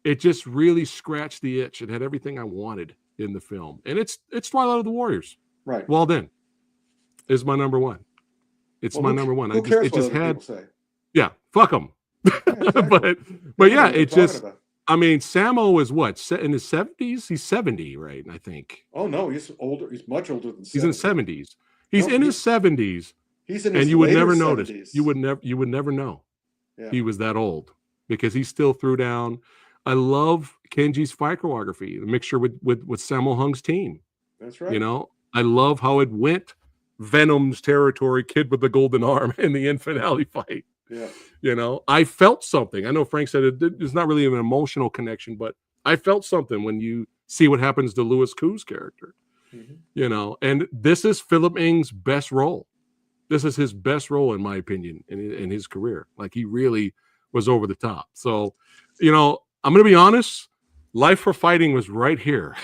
it just really scratched the itch. It had everything I wanted in the film, and it's Twilight of the Warriors. Right. Well, then, is my number one. It's my number one. Who cares what other people say? Yeah, fuck them. Yeah, exactly. but yeah, it just. I mean, Samo is what, in his 70s? He's 70, right? I think. Oh no, he's older. He's much older than 70. He's in his 70s. He's in his 70s. He's in his and you would never 70s. notice. You would never know. Yeah. He was that old because he still threw down. I love Kenji's fight choreography, the mixture with Sammo Hung's team. That's right. You know, I love how it went Venom's territory, kid with the golden arm in the end finale fight. Yeah. You know, I felt something. I know Frank said it's not really an emotional connection, but I felt something when you see what happens to Louis Koo's character. Mhm. You know, and this is Philip Ng's best role. This is his best role, in my opinion, in his career. Like, he really was over the top. So, you know, I'm going to be honest. Life for Fighting was right here.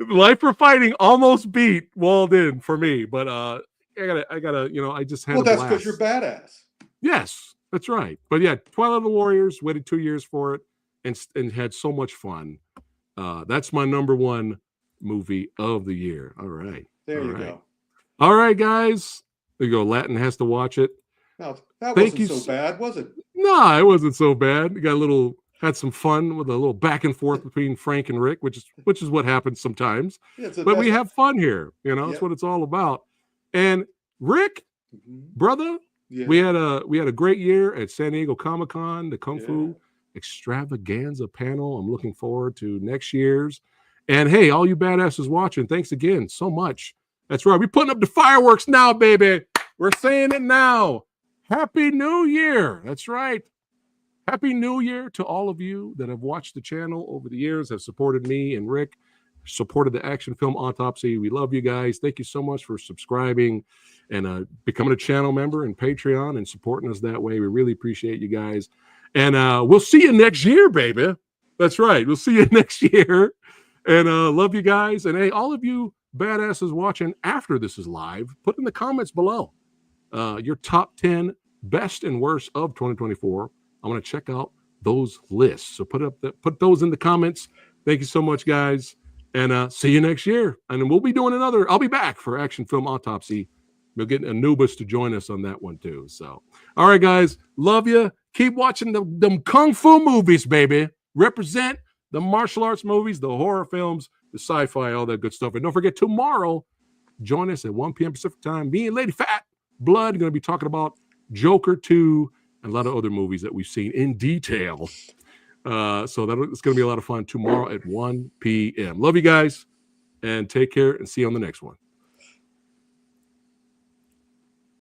Life for Fighting almost beat Walled In for me, but I gotta, you know, I just had Well, a that's because blast. you're badass. Yes, that's right. But yeah, Twilight of the Warriors, waited 2 years for it, and had so much fun. That's my number one movie of the year. All right. There All you right. go. All right, guys. There you go. Latin has to watch it. Now, that Thank wasn't you. so bad, was it? No, it wasn't so bad. We got a little, had some fun with a little back and forth between Frank and Rick, which is what happens sometimes. Yeah, it's the But we best. have fun here. You know, that's Yep. what it's all about. And Rick, Mhm. brother, Yeah. we had a great year at San Diego Comic-Con, the Kung Yeah. Fu Extravaganza panel. I'm looking forward to next year's. And hey, all you badasses watching, thanks again so much. That's right. We're putting up the fireworks now, baby. We're saying it now. Happy New Year. That's right. Happy New Year to all of you that have watched the channel over the years, have supported me and Rick, supported the Action Film Autopsy. We love you guys. Thank you so much for subscribing and becoming a channel member and Patreon and supporting us that way. We really appreciate you guys. And we'll see you next year, baby. That's right. We'll see you next year. And love you guys. And hey, all of you badasses watching after this is live, put in the comments below your top 10 best and worst of 2024. I want to check out those lists. So put those in the comments. Thank you so much, guys. And see you next year. And we'll be doing another. I'll be back for Action Film Autopsy. We'll get Anubis to join us on that one too. So, all right, guys. Love you. Keep watching them Kung Fu movies, baby. Represent the martial arts movies, the horror films, the sci-fi, all that good stuff. And don't forget, tomorrow, join us at 1 p.m. Pacific time. Me and Lady Phat Blood are going to be talking about Joker 2 and a lot of other movies that we've seen in detail. So it's going to be a lot of fun tomorrow at 1 p.m. Love you guys, and take care, and see you on the next one.